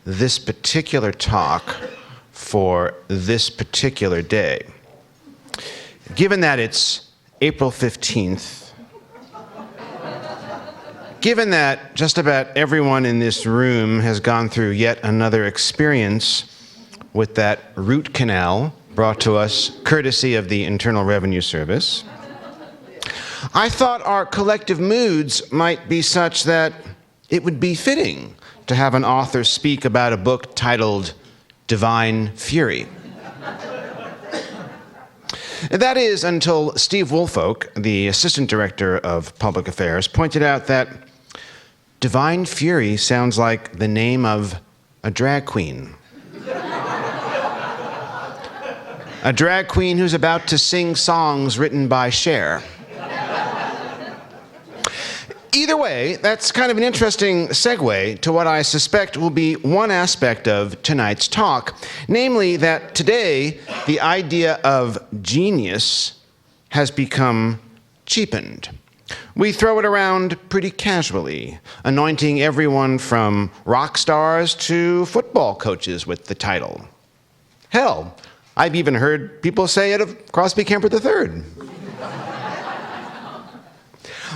this particular talk for this particular day. Given that it's April 15th, given that just about everyone in this room has gone through yet another experience with that root canal brought to us courtesy of the Internal Revenue Service, I thought our collective moods might be such that it would be fitting to have an author speak about a book titled Divine Fury. That is, until Steve Woolfolk, the Assistant Director of Public Affairs, pointed out that Divine Fury sounds like the name of a drag queen. A drag queen who's about to sing songs written by Cher. Either way, that's kind of an interesting segue to what I suspect will be one aspect of tonight's talk, namely that today the idea of genius has become cheapened. We throw it around pretty casually, anointing everyone from rock stars to football coaches with the title. Hell, I've even heard people say it of Crosby Kemper III.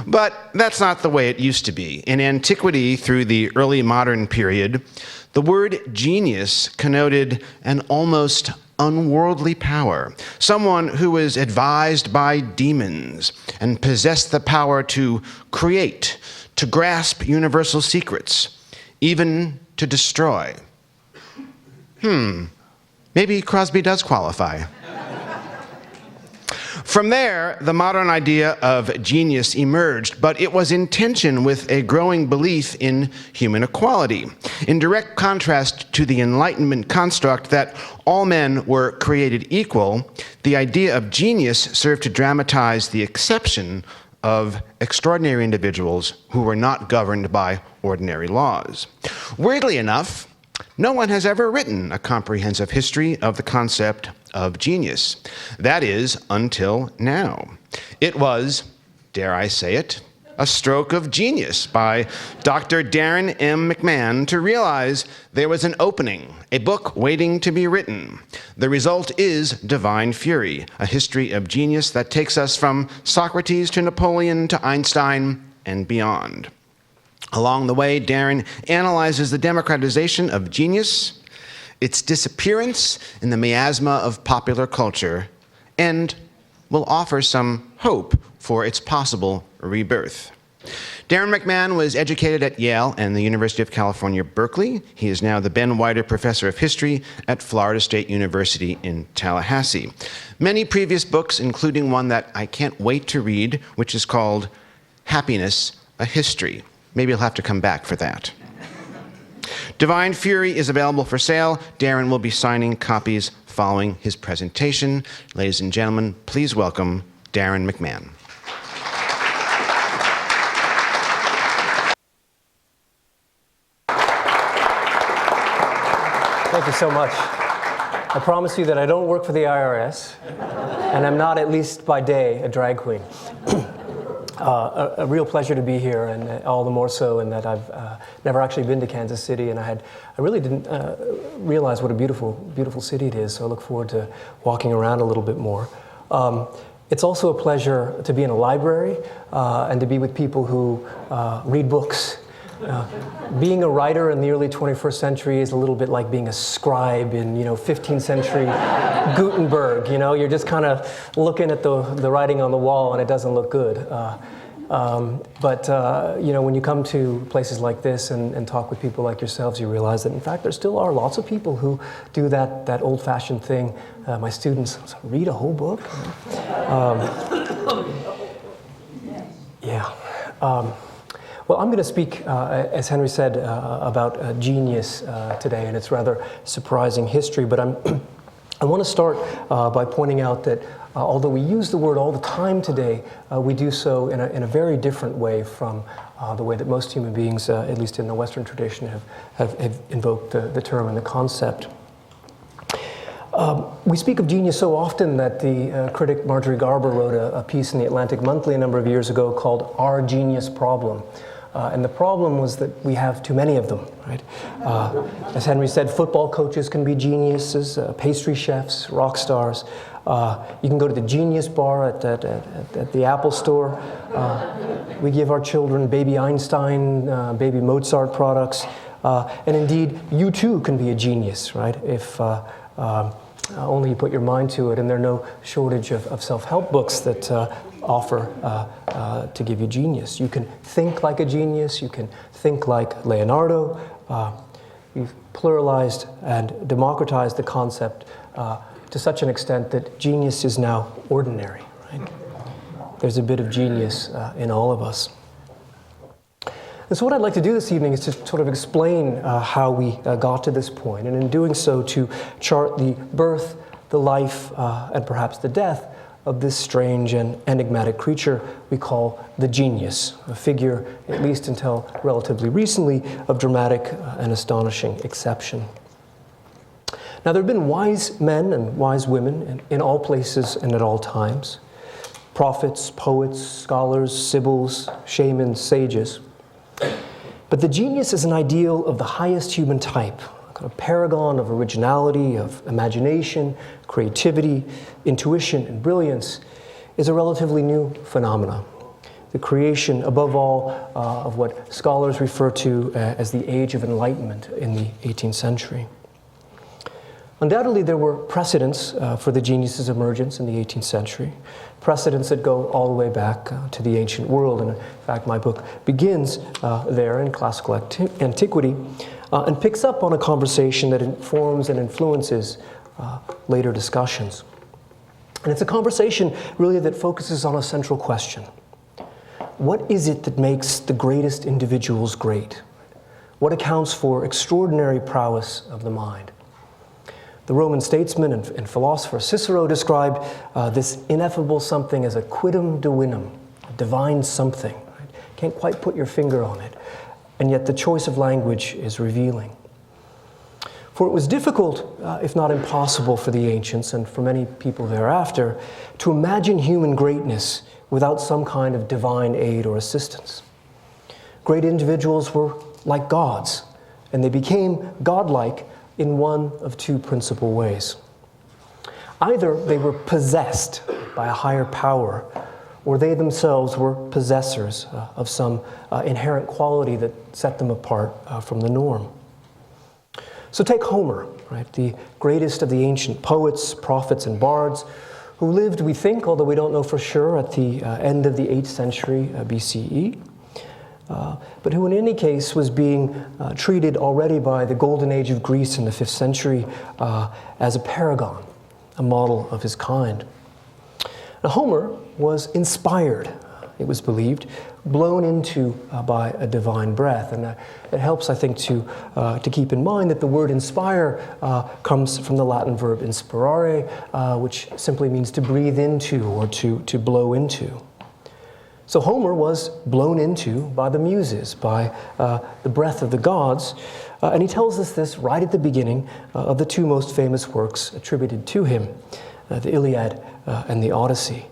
But that's not the way it used to be. In Antiquity through the early modern period, the word genius connoted an almost unworldly power, someone who was advised by demons and possessed the power to create, to grasp universal secrets, even to destroy. Maybe Crosby does qualify. From there, the modern idea of genius emerged, but it was in tension with a growing belief in human equality, in direct contrast to the Enlightenment construct that all men were created equal. The idea of genius served to dramatize the exception of extraordinary individuals who were not governed by ordinary laws. Weirdly enough, no one has ever written a comprehensive history of the concept of genius. That is, until now. It was, dare I say it, a stroke of genius by Dr. Darrin M. McMahon to realize there was an opening, a book waiting to be written. The result is Divine Fury, a history of genius that takes us from Socrates to Napoleon to Einstein and beyond. Along the way, Darrin analyzes the democratization of genius, its disappearance in the miasma of popular culture, and will offer some hope for its possible rebirth. Darrin McMahon was educated at Yale and the University of California, Berkeley. He is now the Ben Weider Professor of History at Florida State University in Tallahassee. Many previous books, including one that I can't wait to read, which is called Happiness, a History. Maybe you'll have to come back for that. Divine Fury is available for sale. Darrin will be signing copies following his presentation. Ladies and gentlemen, please welcome Darrin McMahon. Thank you so much. I promise you that I don't work for the IRS, and I'm not, at least by day, a drag queen. A real pleasure to be here, and all the more so in that I've never actually been to Kansas City, and I really didn't realize what a beautiful city it is, so I look forward to walking around a little bit more. It's also a pleasure to be in a library and to be with people who read books. Being a writer in the early 21st century is a little bit like being a scribe in 15th century Gutenberg. You're just kind of looking at the writing on the wall and it doesn't look good. But when you come to places like this and talk with people like yourselves, you realize that in fact there still are lots of people who do that old-fashioned thing. My students read a whole book. Well, I'm going to speak, as Henry said, about genius today, and its rather surprising history. But I want to start by pointing out that although we use the word all the time today, we do so in a very different way from the way that most human beings, at least in the Western tradition, have invoked the term and the concept. We speak of genius so often that the critic Marjorie Garber wrote a piece in the Atlantic Monthly a number of years ago called Our Genius Problem. And the problem was that we have too many of them, right? As Henry said, football coaches can be geniuses, pastry chefs, rock stars. You can go to the Genius Bar at the Apple Store. We give our children baby Einstein, baby Mozart products. And indeed, you too can be a genius, right? If only you put your mind to it, and there are no shortage of self-help books that offer to give you genius. You can think like a genius, you can think like Leonardo. We've pluralized and democratized the concept to such an extent that genius is now ordinary, right? There's a bit of genius in all of us. And so what I'd like to do this evening is to sort of explain how we got to this point, and in doing so to chart the birth, the life, and perhaps the death of this strange and enigmatic creature we call the genius, a figure, at least until relatively recently, of dramatic and astonishing exception. Now, there have been wise men and wise women in all places and at all times. Prophets, poets, scholars, sibyls, shamans, sages. But the genius is an ideal of the highest human type, a kind of paragon of originality, of imagination, creativity, intuition, and brilliance, is a relatively new phenomenon. The creation, above all, of what scholars refer to as the Age of Enlightenment in the 18th century. Undoubtedly, there were precedents for the genius's emergence in the 18th century, precedents that go all the way back to the ancient world. And in fact, my book begins there in classical antiquity and picks up on a conversation that informs and influences later discussions. And it's a conversation really that focuses on a central question. What is it that makes the greatest individuals great? What accounts for extraordinary prowess of the mind? The Roman statesman and philosopher Cicero described this ineffable something as a quidem divinum, a divine something. Right? Can't quite put your finger on it, and yet the choice of language is revealing. For it was difficult, if not impossible, for the ancients and for many people thereafter to imagine human greatness without some kind of divine aid or assistance. Great individuals were like gods, and they became godlike in one of two principal ways. Either they were possessed by a higher power, or they themselves were possessors of some inherent quality that set them apart from the norm. So take Homer, right, the greatest of the ancient poets, prophets, and bards, who lived, we think, although we don't know for sure, at the end of the 8th century BCE. But who in any case was being treated already by the golden age of Greece in the 5th century as a paragon, a model of his kind. Now, Homer was inspired, it was believed, blown into by a divine breath. And it helps, I think, to keep in mind that the word inspire comes from the Latin verb inspirare, which simply means to breathe into or to blow into. So Homer was blown into by the Muses, by the breath of the gods, and he tells us this right at the beginning of the two most famous works attributed to him, the Iliad and the Odyssey,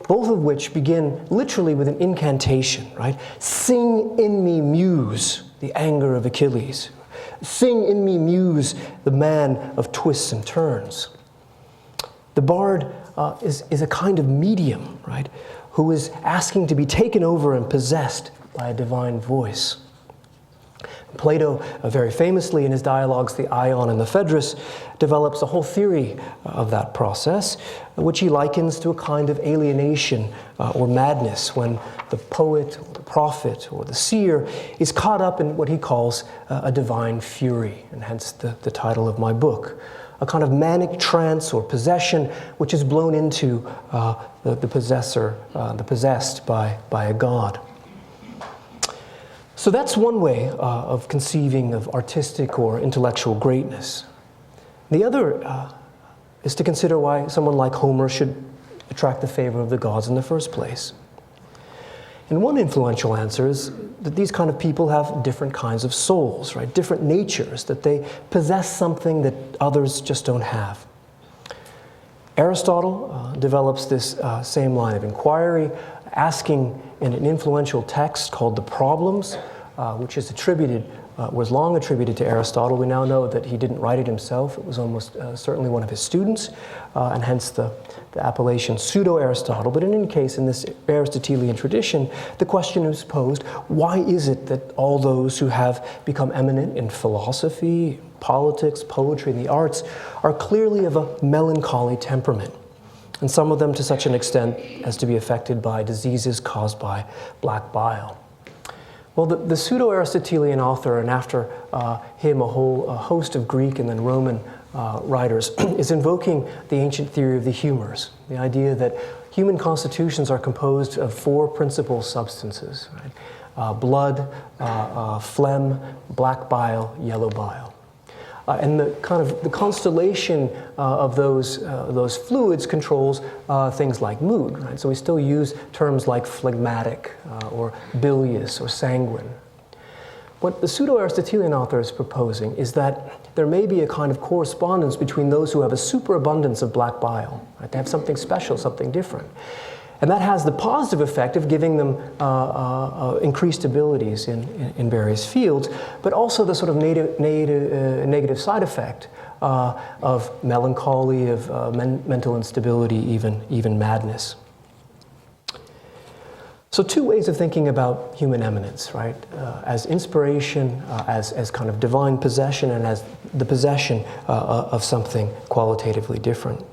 both of which begin literally with an incantation, right? Sing in me, Muse, the anger of Achilles. Sing in me, Muse, the man of twists and turns. The bard is a kind of medium, right, who is asking to be taken over and possessed by a divine voice. Plato, very famously in his dialogues, the Ion and the Phaedrus, develops a whole theory of that process, which he likens to a kind of alienation or madness when the poet, or the prophet, or the seer is caught up in what he calls a divine fury, and hence the title of my book. A kind of manic trance or possession which is blown into the possessor, the possessed by a god. So that's one way of conceiving of artistic or intellectual greatness. The other is to consider why someone like Homer should attract the favor of the gods in the first place. And one influential answer is that these kind of people have different kinds of souls, right? Different natures, that they possess something that others just don't have. Aristotle develops this same line of inquiry, asking in an influential text called The Problems, which is was long attributed to Aristotle. We now know that he didn't write it himself. It was almost certainly one of his students, and hence the appellation pseudo-Aristotle. But in any case, in this Aristotelian tradition, the question is posed, why is it that all those who have become eminent in philosophy, politics, poetry, and the arts are clearly of a melancholy temperament, and some of them to such an extent as to be affected by diseases caused by black bile? Well, the pseudo-Aristotelian author, and after him a whole host of Greek and then Roman writers, is invoking the ancient theory of the humors, the idea that human constitutions are composed of four principal substances, right? Blood, phlegm, black bile, yellow bile. And the constellation of those fluids controls things like mood, right? So we still use terms like phlegmatic or bilious or sanguine. What the pseudo-Aristotelian author is proposing is that there may be a kind of correspondence between those who have a superabundance of black bile, right? They have something special, something different. And that has the positive effect of giving them increased abilities in various fields, but also the sort of negative side effect of melancholy, of mental instability, even madness. So two ways of thinking about human eminence, right? As inspiration, as kind of divine possession, and as the possession of something qualitatively different.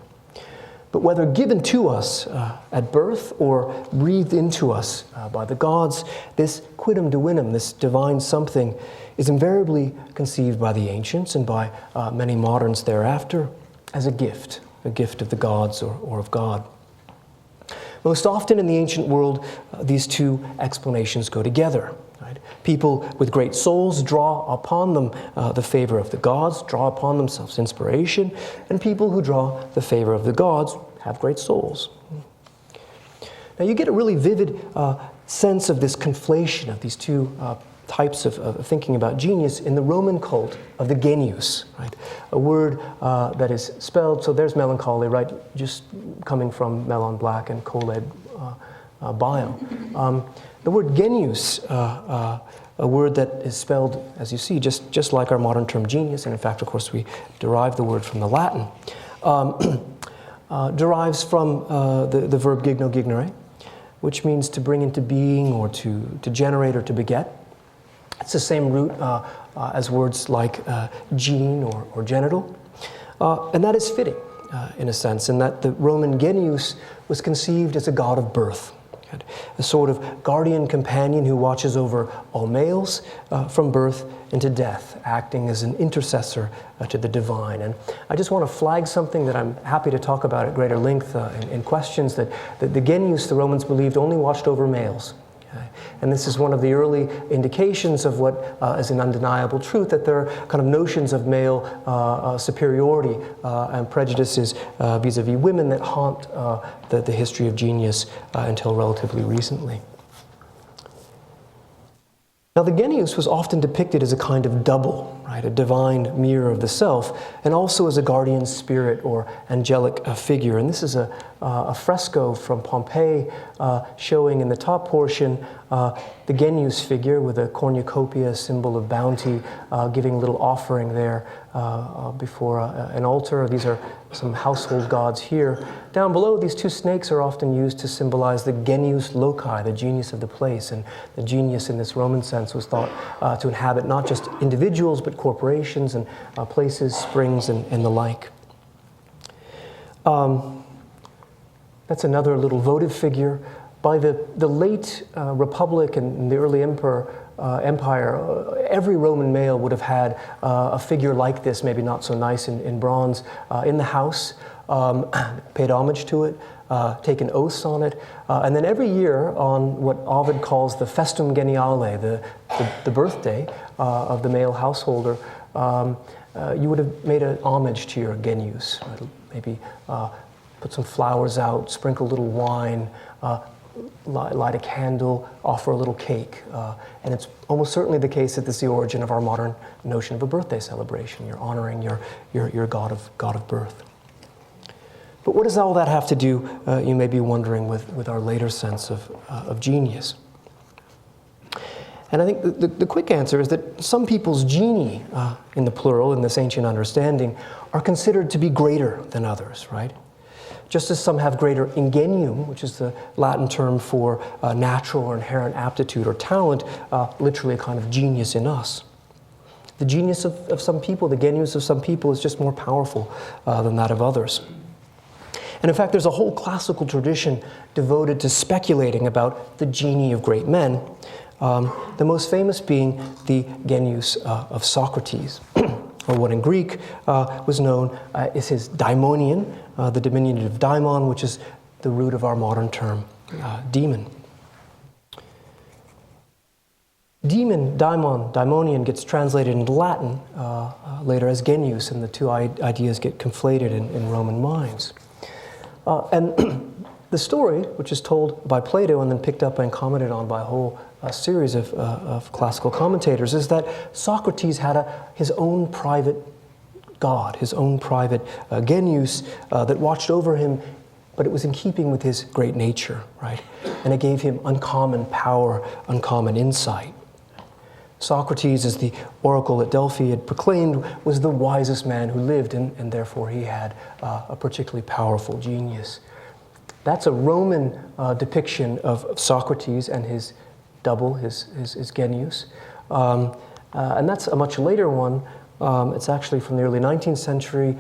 But whether given to us at birth or breathed into us by the gods, this quidem divinum, this divine something, is invariably conceived by the ancients and by many moderns thereafter as a gift of the gods or of God. Most often in the ancient world, these two explanations go together. Right? People with great souls draw upon them the favor of the gods, draw upon themselves inspiration, and people who draw the favor of the gods have great souls. Now you get a really vivid sense of this conflation of these two types of thinking about genius in the Roman cult of the genius, right? A word that is spelled, so there's melancholy, right? Just coming from melon black and choled bile. The word genius, a word that is spelled, as you see, just like our modern term genius, and in fact, of course, we derive the word from the Latin, derives from the verb gigno gignere, which means to bring into being or to generate or to beget. It's the same root as words like gene or genital. And that is fitting, in a sense, in that the Roman genius was conceived as a god of birth, a sort of guardian companion who watches over all males from birth into death, acting as an intercessor to the divine. And I just want to flag something that I'm happy to talk about at greater length in questions, that the genius, the Romans believed, only watched over males. And this is one of the early indications of what is an undeniable truth, that there are kind of notions of male superiority and prejudices vis-a-vis women that haunt the history of genius until relatively recently. Now, the genius was often depicted as a kind of double, right, a divine mirror of the self, and also as a guardian spirit or angelic figure. And this is a fresco from Pompeii showing in the top portion the genius figure with a cornucopia, symbol of bounty, giving a little offering there before an altar. These are some household gods here. Down below, these two snakes are often used to symbolize the genius loci, the genius of the place. And the genius in this Roman sense was thought to inhabit not just individuals, but corporations and places, springs, and the like. That's another little votive figure. By the late Republic and the early Empire, every Roman male would have had a figure like this, maybe not so nice in bronze, in the house, paid homage to it, taken oaths on it, and then every year on what Ovid calls the festum geniale, the birthday of the male householder, you would have made an homage to your genius, maybe put some flowers out, sprinkle a little wine, light a candle, offer a little cake. And it's almost certainly the case that this is the origin of our modern notion of a birthday celebration. You're honoring your god of birth. But what does all that have to do, you may be wondering, with our later sense of genius? And I think the quick answer is that some people's genii, in the plural, in this ancient understanding, are considered to be greater than others, right? Just as some have greater ingenium, which is the Latin term for natural or inherent aptitude or talent, literally a kind of genius in us. The genius of some people, the genius of some people is just more powerful than that of others. And in fact, there's a whole classical tradition devoted to speculating about the genii of great men, the most famous being the genius of Socrates, or what in Greek was known as his daimonion, the diminutive daimon, which is the root of our modern term, demon. Demon, daimon, daimonion gets translated into Latin later as genius, and the two ideas get conflated in Roman minds. And the story, which is told by Plato and then picked up and commented on by a whole series of classical commentators, is that Socrates had his own private god, his own private genius that watched over him, but it was in keeping with his great nature, right? And it gave him uncommon power, uncommon insight. Socrates, as the oracle at Delphi had proclaimed, was the wisest man who lived, and therefore he had a particularly powerful genius. That's a Roman depiction of Socrates and his double, his genius. And that's a much later one. It's actually from the early 19th century.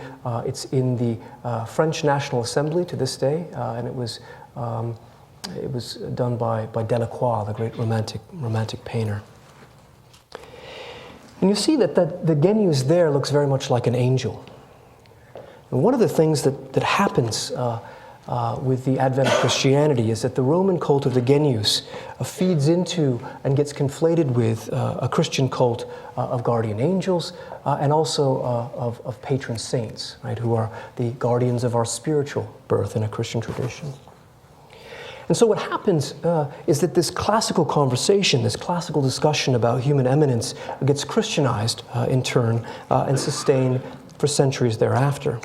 It's in the French National Assembly to this day, and it was done by Delacroix, the great romantic painter. And you see that the genius there looks very much like an angel. And one of the things that happens with the advent of Christianity is that the Roman cult of the genius feeds into and gets conflated with a Christian cult of guardian angels and also of patron saints, right, who are the guardians of our spiritual birth in a Christian tradition. And so what happens is that this classical conversation, this classical discussion about human eminence gets Christianized in turn and sustained for centuries thereafter.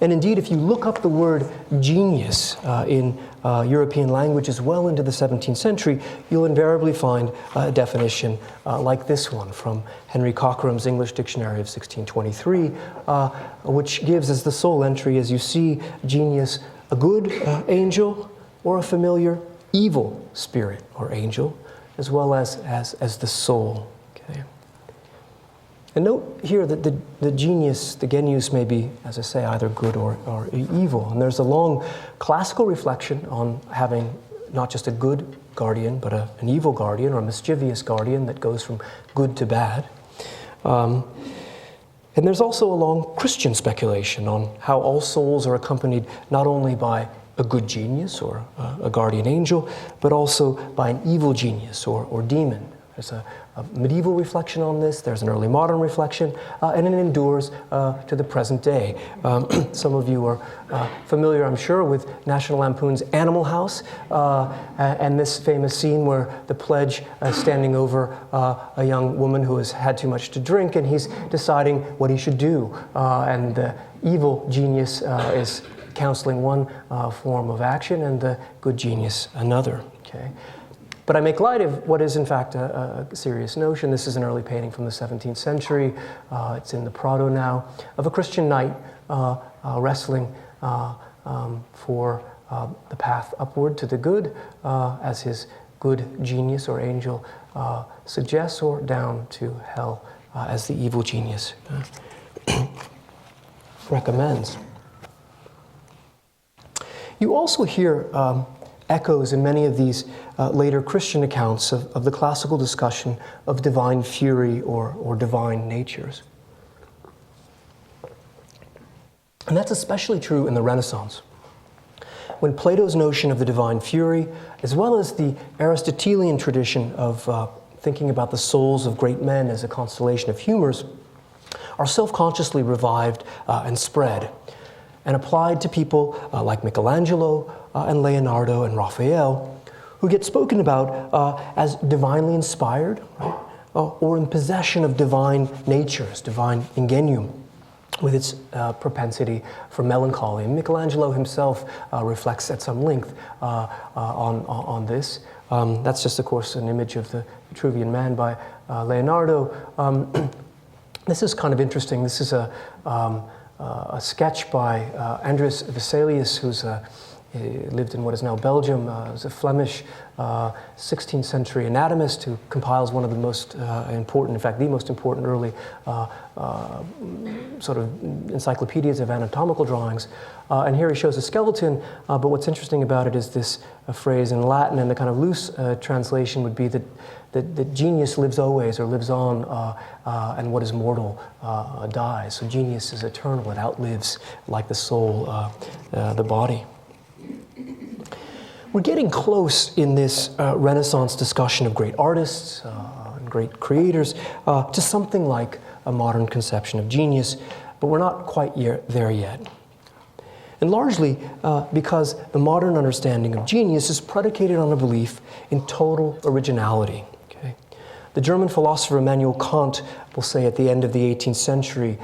And indeed, if you look up the word genius in European languages well into the 17th century, you'll invariably find a definition like this one from Henry Cockeram's English Dictionary of 1623, which gives as the sole entry, as you see, genius, a good angel or a familiar evil spirit or angel, as well as the soul. Okay. And note here that the genius, the genius, may be, as I say, either good or evil. And there's a long classical reflection on having not just a good guardian, but an evil guardian or a mischievous guardian that goes from good to bad. And there's also a long Christian speculation on how all souls are accompanied not only by a good genius or a guardian angel, but also by an evil genius or demon. There's a medieval reflection on this, there's an early modern reflection, and it endures to the present day. Some of you are familiar, I'm sure, with National Lampoon's Animal House, and this famous scene where the pledge is standing over a young woman who has had too much to drink, and he's deciding what he should do. And the evil genius is counseling one form of action, and the good genius another. Okay. But I make light of what is, in fact, a serious notion. This is an early painting from the 17th century. It's in the Prado now, of a Christian knight wrestling for the path upward to the good, as his good genius or angel suggests, or down to hell, as the evil genius recommends. You also hear echoes in many of these later Christian accounts of the classical discussion of divine fury or divine natures. And that's especially true in the Renaissance, when Plato's notion of the divine fury, as well as the Aristotelian tradition of thinking about the souls of great men as a constellation of humors, are self-consciously revived and spread, and applied to people like Michelangelo and Leonardo and Raphael, who get spoken about as divinely inspired, right? Or in possession of divine natures, divine ingenium, with its propensity for melancholy. And Michelangelo himself reflects at some length on this. That's just, of course, an image of the Vitruvian Man by Leonardo. This is kind of interesting. This is a sketch by Andries Vesalius, who's he lived in what is now Belgium. Was a Flemish 16th century anatomist who compiles one of the most important, in fact, the most important early sort of encyclopedias of anatomical drawings. And here he shows a skeleton, but what's interesting about it is this phrase in Latin, and the kind of loose translation would be that genius lives always, or lives on, and what is mortal dies. So genius is eternal, it outlives, like the soul, the body. We're getting close in this Renaissance discussion of great artists and great creators to something like a modern conception of genius, but we're not quite there yet. And largely because the modern understanding of genius is predicated on a belief in total originality. Okay? The German philosopher Immanuel Kant will say at the end of the 18th century,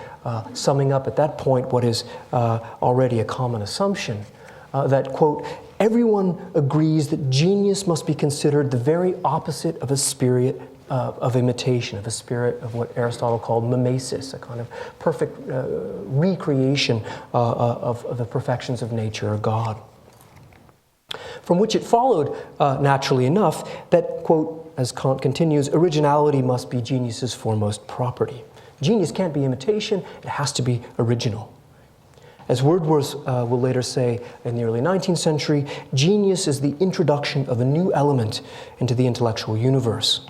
summing up at that point what is already a common assumption, that, quote, everyone agrees that genius must be considered the very opposite of a spirit of imitation, of a spirit of what Aristotle called mimesis, a kind of perfect recreation of the perfections of nature or God. From which it followed, naturally enough, that, quote, as Kant continues, originality must be genius's foremost property. Genius can't be imitation, it has to be original. As Wordsworth will later say in the early 19th century, genius is the introduction of a new element into the intellectual universe.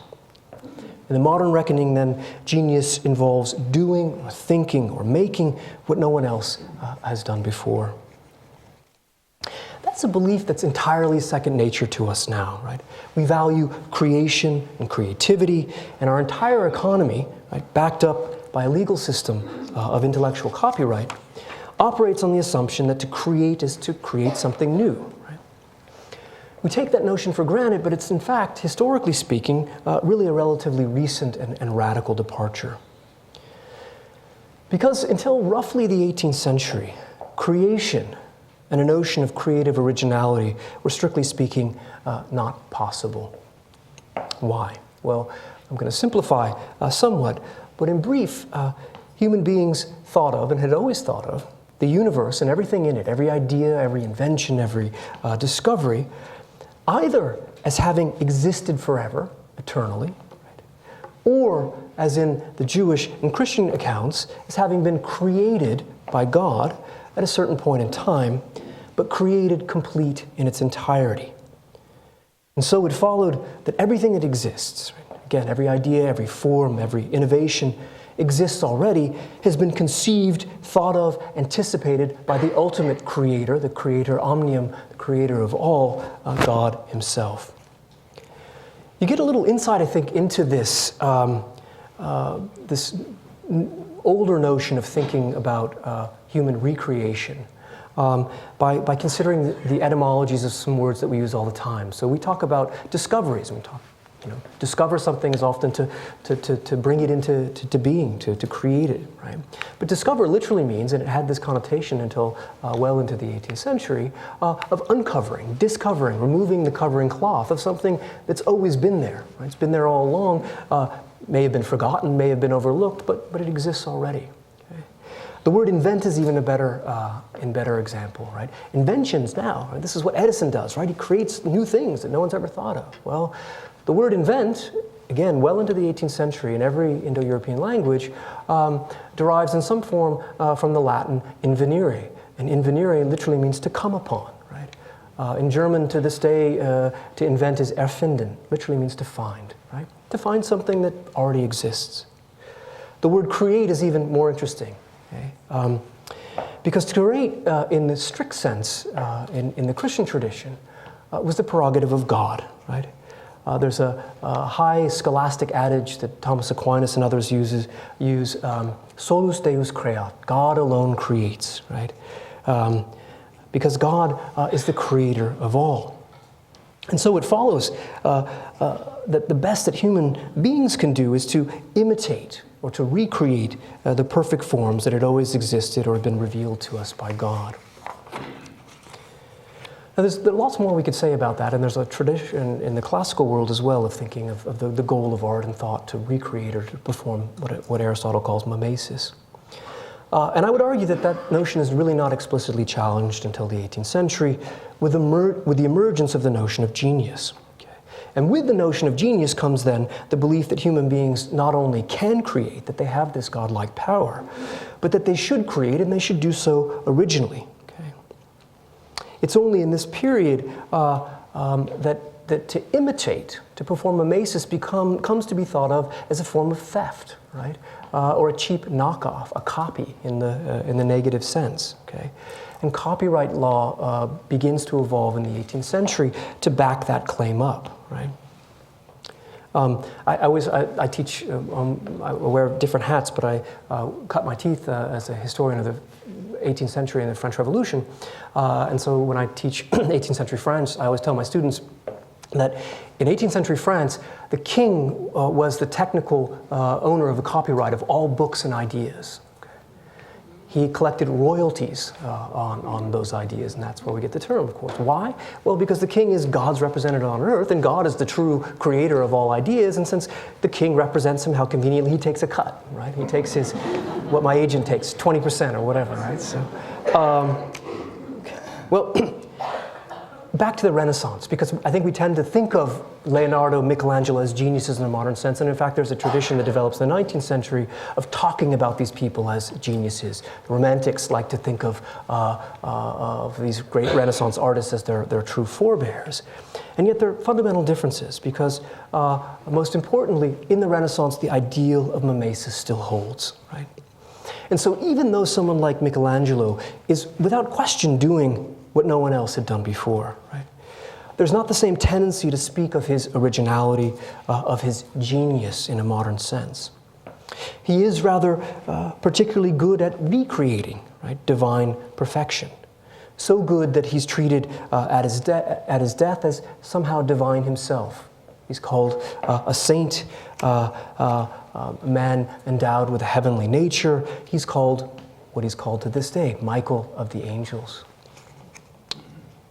In the modern reckoning, then, genius involves doing or thinking or making what no one else has done before. That's a belief that's entirely second nature to us now, right? We value creation and creativity, and our entire economy, right, backed up by a legal system of intellectual copyright, operates on the assumption that to create is to create something new. Right? We take that notion for granted, but it's in fact, historically speaking, really a relatively recent and radical departure. Because until roughly the 18th century, creation and a notion of creative originality were, strictly speaking, not possible. Why? Well, I'm going to simplify somewhat, but in brief, human beings thought of, and had always thought of, the universe and everything in it, every idea, every invention, every discovery, either as having existed forever, eternally, right, or, as in the Jewish and Christian accounts, as having been created by God at a certain point in time, but created complete in its entirety. And so it followed that everything that exists, right, again, every idea, every form, every innovation, exists already, has been conceived, thought of, anticipated by the ultimate creator, the creator omnium, the creator of all, God himself. You get a little insight, I think, into this, this older notion of thinking about human recreation by considering the etymologies of some words that we use all the time. So we talk about discoveries, and we talk, discover something is often to bring it into being, to create it, right? But discover literally means, and it had this connotation until well into the 18th century, of uncovering, discovering, removing the covering cloth of something that's always been there, right? It's been there all along, may have been forgotten, may have been overlooked, but it exists already. Okay? The word invent is even a better example, right? Inventions now, right? This is what Edison does, right? He creates new things that no one's ever thought of. Well, the word invent, again, well into the 18th century in every Indo-European language, derives in some form from the Latin invenire. And invenire literally means to come upon, right? In German, to this day, to invent is erfinden, literally means to find, right? To find something that already exists. The word create is even more interesting, okay? Because to create, in the strict sense, in the Christian tradition, was the prerogative of God, right? There's a high scholastic adage that Thomas Aquinas and others use, solus Deus creat, God alone creates, right? Because God is the creator of all. And so it follows that the best that human beings can do is to imitate or to recreate the perfect forms that had always existed or had been revealed to us by God. Now, there's lots more we could say about that, and there's a tradition in the classical world as well of thinking of the goal of art and thought to recreate or to perform what Aristotle calls mimesis. And I would argue that that notion is really not explicitly challenged until the 18th century with the emergence of the notion of genius. Okay? And with the notion of genius comes then the belief that human beings not only can create, that they have this godlike power, but that they should create and they should do so originally. It's only in this period that to imitate, to perform mimesis, comes to be thought of as a form of theft, right? Or a cheap knockoff, a copy in the negative sense. Okay, and copyright law begins to evolve in the 18th century to back that claim up, right? I teach. I wear different hats, but I cut my teeth as a historian of the 18th century and the French Revolution. And so when I teach 18th century France, I always tell my students that in 18th century France, the king was the technical owner of the copyright of all books and ideas. Okay. He collected royalties on those ideas, and that's where we get the term, of course. Why? Well, because the king is God's representative on earth, and God is the true creator of all ideas, and since the king represents him, how conveniently he takes a cut, right? He takes what my agent takes, 20% or whatever, right? So, well, back to the Renaissance, because I think we tend to think of Leonardo, Michelangelo as geniuses in a modern sense, and in fact there's a tradition that develops in the 19th century of talking about these people as geniuses. The Romantics like to think of these great Renaissance artists as their true forebears. And yet there are fundamental differences, because most importantly, in the Renaissance, the ideal of mimesis still holds, right? And so even though someone like Michelangelo is without question doing what no one else had done before, right? There's not the same tendency to speak of his originality, of his genius in a modern sense. He is rather particularly good at recreating, right, divine perfection. So good that he's treated at his death as somehow divine himself. He's called a saint, a man endowed with a heavenly nature. He's called what he's called to this day, Michael of the angels.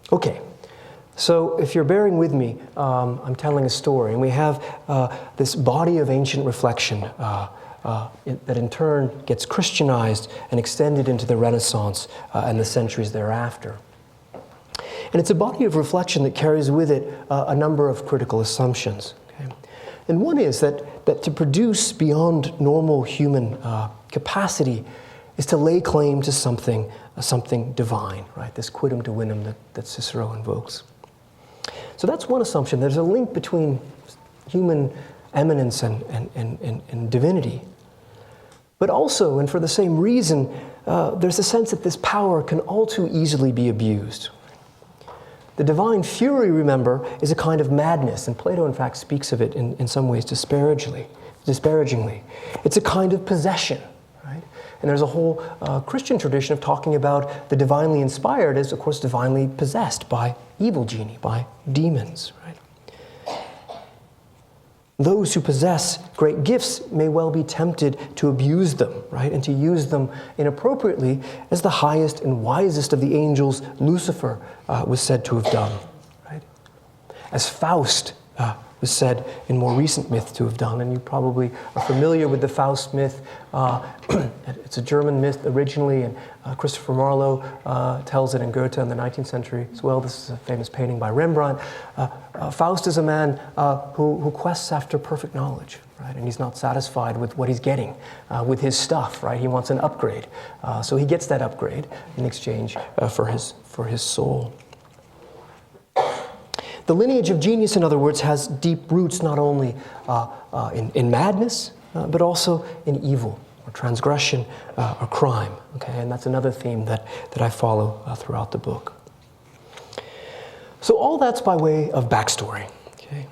Okay, so if you're bearing with me, I'm telling a story, and we have this body of ancient reflection that in turn gets Christianized and extended into the Renaissance and the centuries thereafter. And it's a body of reflection that carries with it a number of critical assumptions. Okay? And one is that to produce beyond normal human capacity is to lay claim to something divine, right? This quidem divinum that Cicero invokes. So that's one assumption. There's a link between human eminence and divinity. But also, and for the same reason, there's a sense that this power can all too easily be abused. The divine fury, remember, is a kind of madness, and Plato, in fact, speaks of it in some ways disparagingly. It's a kind of possession. And there's a whole Christian tradition of talking about the divinely inspired as, of course, divinely possessed by evil genii, by demons, right? Those who possess great gifts may well be tempted to abuse them, right? And to use them inappropriately, as the highest and wisest of the angels, Lucifer, was said to have done, right? As Faust was said in more recent myth to have done, and you probably are familiar with the Faust myth. It's a German myth originally, and Christopher Marlowe tells it in Goethe in the 19th century as well. This is a famous painting by Rembrandt. Faust is a man who quests after perfect knowledge, right? And he's not satisfied with what he's getting with his stuff, right? He wants an upgrade. So he gets that upgrade in exchange for his soul. The lineage of genius, in other words, has deep roots not only in madness, but also in evil, or transgression, or crime. Okay, and that's another theme that I follow throughout the book. So all that's by way of backstory. Okay,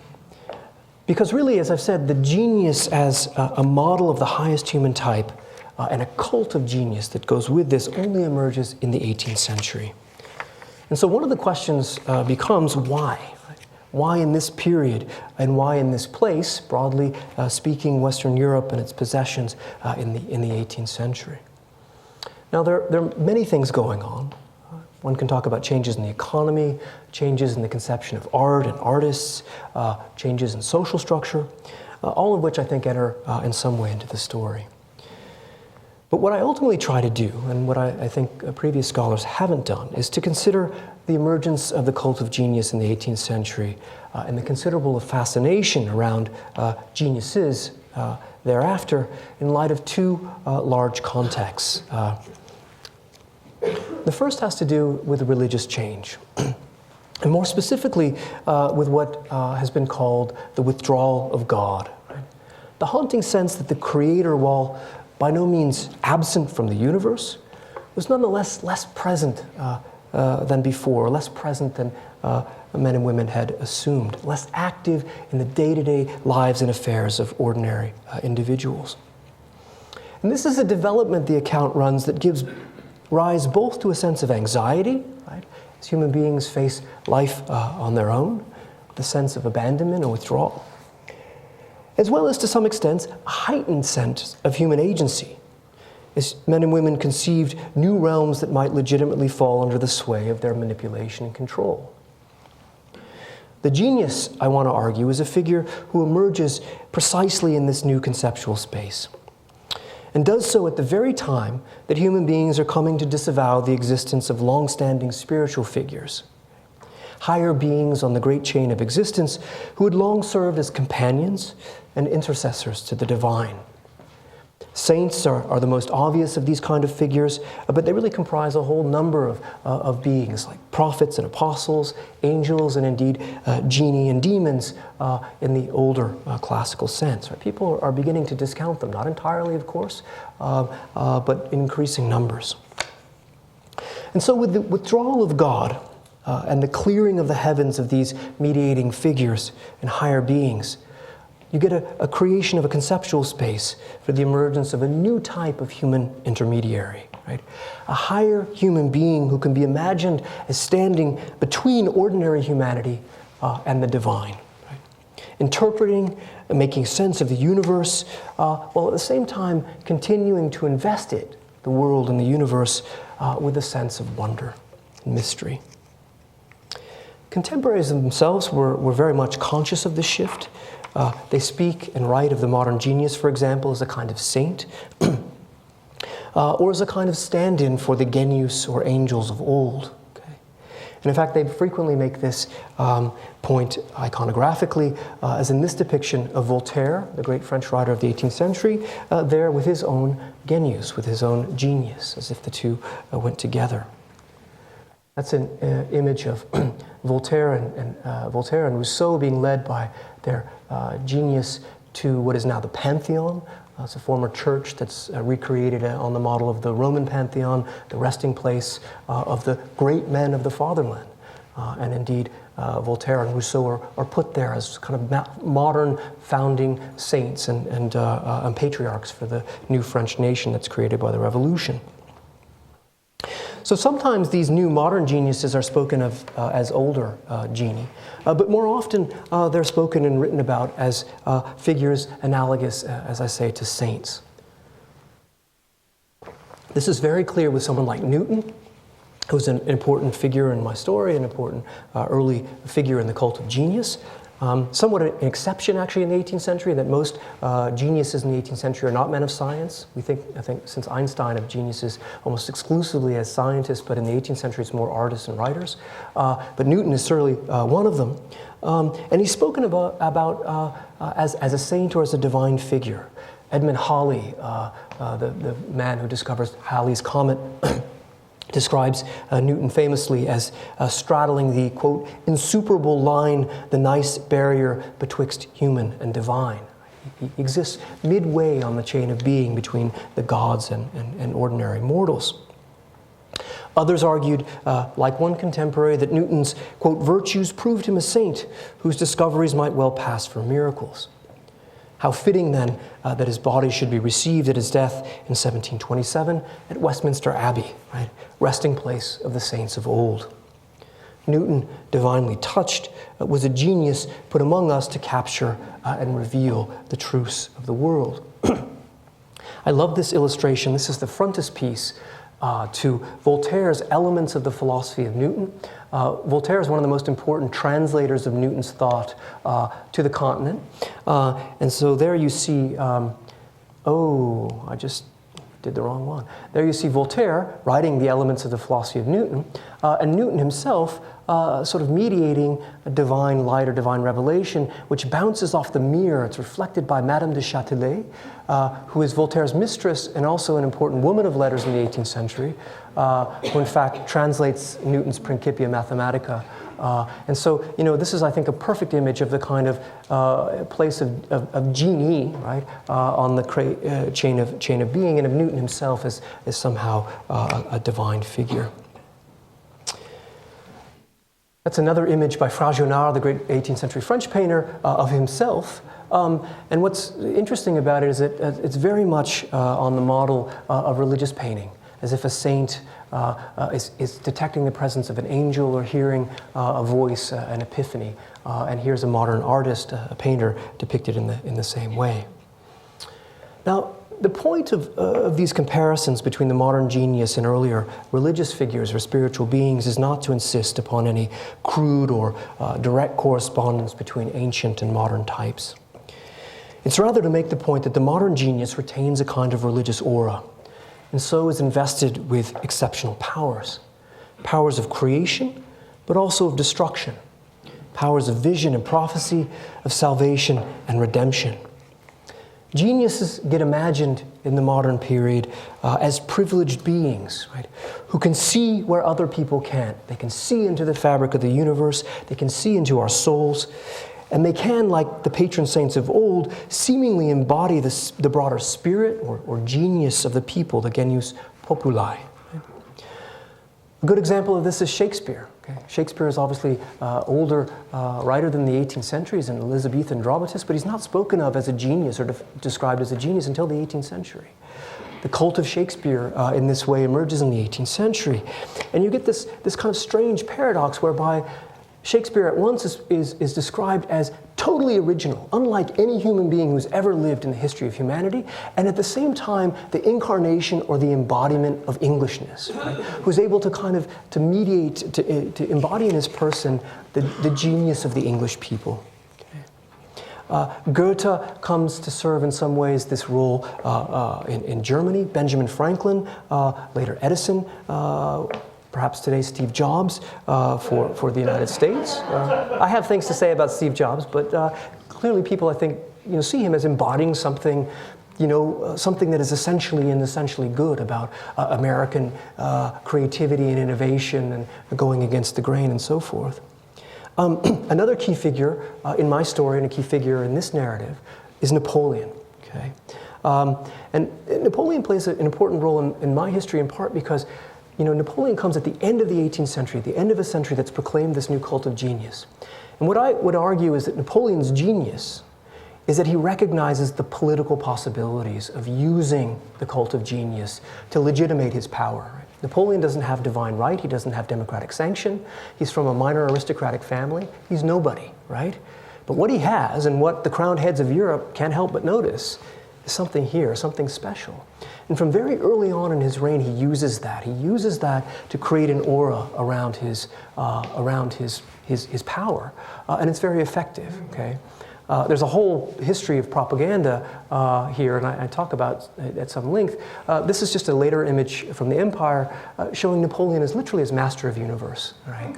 because really, as I've said, the genius as a model of the highest human type and a cult of genius that goes with this only emerges in the 18th century. And so one of the questions becomes why? Why in this period and why in this place, broadly speaking, Western Europe and its possessions in the 18th century? Now, there are many things going on. One can talk about changes in the economy, changes in the conception of art and artists, changes in social structure, all of which I think enter in some way into the story. But what I ultimately try to do, and what I think previous scholars haven't done, is to consider the emergence of the cult of genius in the 18th century and the considerable fascination around geniuses thereafter in light of two large contexts. The first has to do with religious change, and more specifically with what has been called the withdrawal of God. Right? The haunting sense that the Creator, while by no means absent from the universe, was nonetheless less present than before, less present than men and women had assumed, less active in the day-to-day lives and affairs of ordinary individuals. And this is a development, the account runs, that gives rise both to a sense of anxiety, right, as human beings face life on their own, the sense of abandonment and withdrawal, as well as to some extent a heightened sense of human agency, as men and women conceived new realms that might legitimately fall under the sway of their manipulation and control. The genius, I want to argue, is a figure who emerges precisely in this new conceptual space, and does so at the very time that human beings are coming to disavow the existence of long-standing spiritual figures, higher beings on the great chain of existence who had long served as companions and intercessors to the divine. Saints are the most obvious of these kind of figures, but they really comprise a whole number of beings, like prophets and apostles, angels, and indeed genii and demons in the older classical sense. Right? People are beginning to discount them, not entirely, of course, but in increasing numbers. And so with the withdrawal of God and the clearing of the heavens of these mediating figures and higher beings, you get a creation of a conceptual space for the emergence of a new type of human intermediary, right? A higher human being who can be imagined as standing between ordinary humanity and the divine, right? Interpreting and making sense of the universe, while at the same time continuing to invest it, the world and the universe, with a sense of wonder and mystery. Contemporaries themselves were very much conscious of this shift. They speak and write of the modern genius, for example, as a kind of saint, or as a kind of stand-in for the genius or angels of old. Okay? And in fact, they frequently make this point iconographically, as in this depiction of Voltaire, the great French writer of the 18th century, there with his own genius, with his own genius, as if the two went together. That's an image of Voltaire and Rousseau being led by their genius to what is now the Pantheon. It's a former church that's recreated on the model of the Roman Pantheon, the resting place of the great men of the fatherland. And indeed, Voltaire and Rousseau are put there as kind of modern founding saints and patriarchs for the new French nation that's created by the Revolution. So sometimes these new modern geniuses are spoken of as older genii, but more often they're spoken and written about as figures analogous, as I say, to saints. This is very clear with someone like Newton, who's an important figure in my story, an important early figure in the cult of genius. Somewhat an exception, actually, in the 18th century, that most geniuses in the 18th century are not men of science. I think since Einstein of geniuses almost exclusively as scientists, but in the 18th century it's more artists and writers. But Newton is certainly one of them. And he's spoken about as a saint or as a divine figure. Edmund Halley, the man who discovers Halley's Comet, describes Newton famously as straddling the, quote, insuperable line, the nice barrier betwixt human and divine. He exists midway on the chain of being between the gods and ordinary mortals. Others argued, like one contemporary, that Newton's, quote, virtues proved him a saint whose discoveries might well pass for miracles. How fitting, then, that his body should be received at his death in 1727 at Westminster Abbey, right? Resting place of the saints of old. Newton, divinely touched, was a genius put among us to capture and reveal the truths of the world. I love this illustration. This is the frontispiece to Voltaire's Elements of the Philosophy of Newton. Voltaire is one of the most important translators of Newton's thought to the continent. And so there you see, oh, I just did the wrong one. There you see Voltaire writing the Elements of the Philosophy of Newton, and Newton himself sort of mediating a divine light or divine revelation, which bounces off the mirror. It's reflected by Madame de Châtelet, who is Voltaire's mistress and also an important woman of letters in the 18th century, who in fact translates Newton's Principia Mathematica. And so, this is, I think, a perfect image of the kind of place of genie, right, on the chain of being, and of Newton himself as somehow a divine figure. That's another image by Fragonard, the great 18th century French painter, of himself. And what's interesting about it is that it's very much on the model of religious painting, as if a saint is detecting the presence of an angel or hearing a voice, an epiphany. And here's a modern artist, a painter, depicted in the same way. Now, the point of these comparisons between the modern genius and earlier religious figures or spiritual beings is not to insist upon any crude or direct correspondence between ancient and modern types. It's rather to make the point that the modern genius retains a kind of religious aura, and so is invested with exceptional powers. Powers of creation, but also of destruction. Powers of vision and prophecy, of salvation and redemption. Geniuses get imagined in the modern period as privileged beings, right, who can see where other people can't. They can see into the fabric of the universe. They can see into our souls. And they can, like the patron saints of old, seemingly embody the broader spirit or genius of the people, the genius populi. A good example of this is Shakespeare. Okay? Shakespeare is obviously older writer than the 18th century. He's an Elizabethan dramatist, but he's not spoken of as a genius or described as a genius until the 18th century. The cult of Shakespeare in this way emerges in the 18th century. And you get this kind of strange paradox whereby Shakespeare at once is described as totally original, unlike any human being who's ever lived in the history of humanity, and at the same time, the incarnation or the embodiment of Englishness, right? Who's able to kind of to mediate, to embody in his person the genius of the English people. Goethe comes to serve in some ways this role in Germany. Benjamin Franklin, later Edison, perhaps today Steve Jobs for the United States. I have things to say about Steve Jobs, but clearly people, I think, see him as embodying something, something that is essentially good about American creativity and innovation and going against the grain and so forth. Another key figure in my story and a key figure in this narrative is Napoleon. Okay, and Napoleon plays an important role in my history in part because Napoleon comes at the end of the 18th century, the end of a century that's proclaimed this new cult of genius. And what I would argue is that Napoleon's genius is that he recognizes the political possibilities of using the cult of genius to legitimate his power. Napoleon doesn't have divine right, he doesn't have democratic sanction, he's from a minor aristocratic family, he's nobody, right? But what he has, and what the crowned heads of Europe can't help but notice, is something here, something special. And from very early on in his reign, he uses that. He uses that to create an aura around his power, and it's very effective. Okay, there's a whole history of propaganda here, and I talk about at some length. This is just a later image from the Empire showing Napoleon as literally as master of the universe. Right?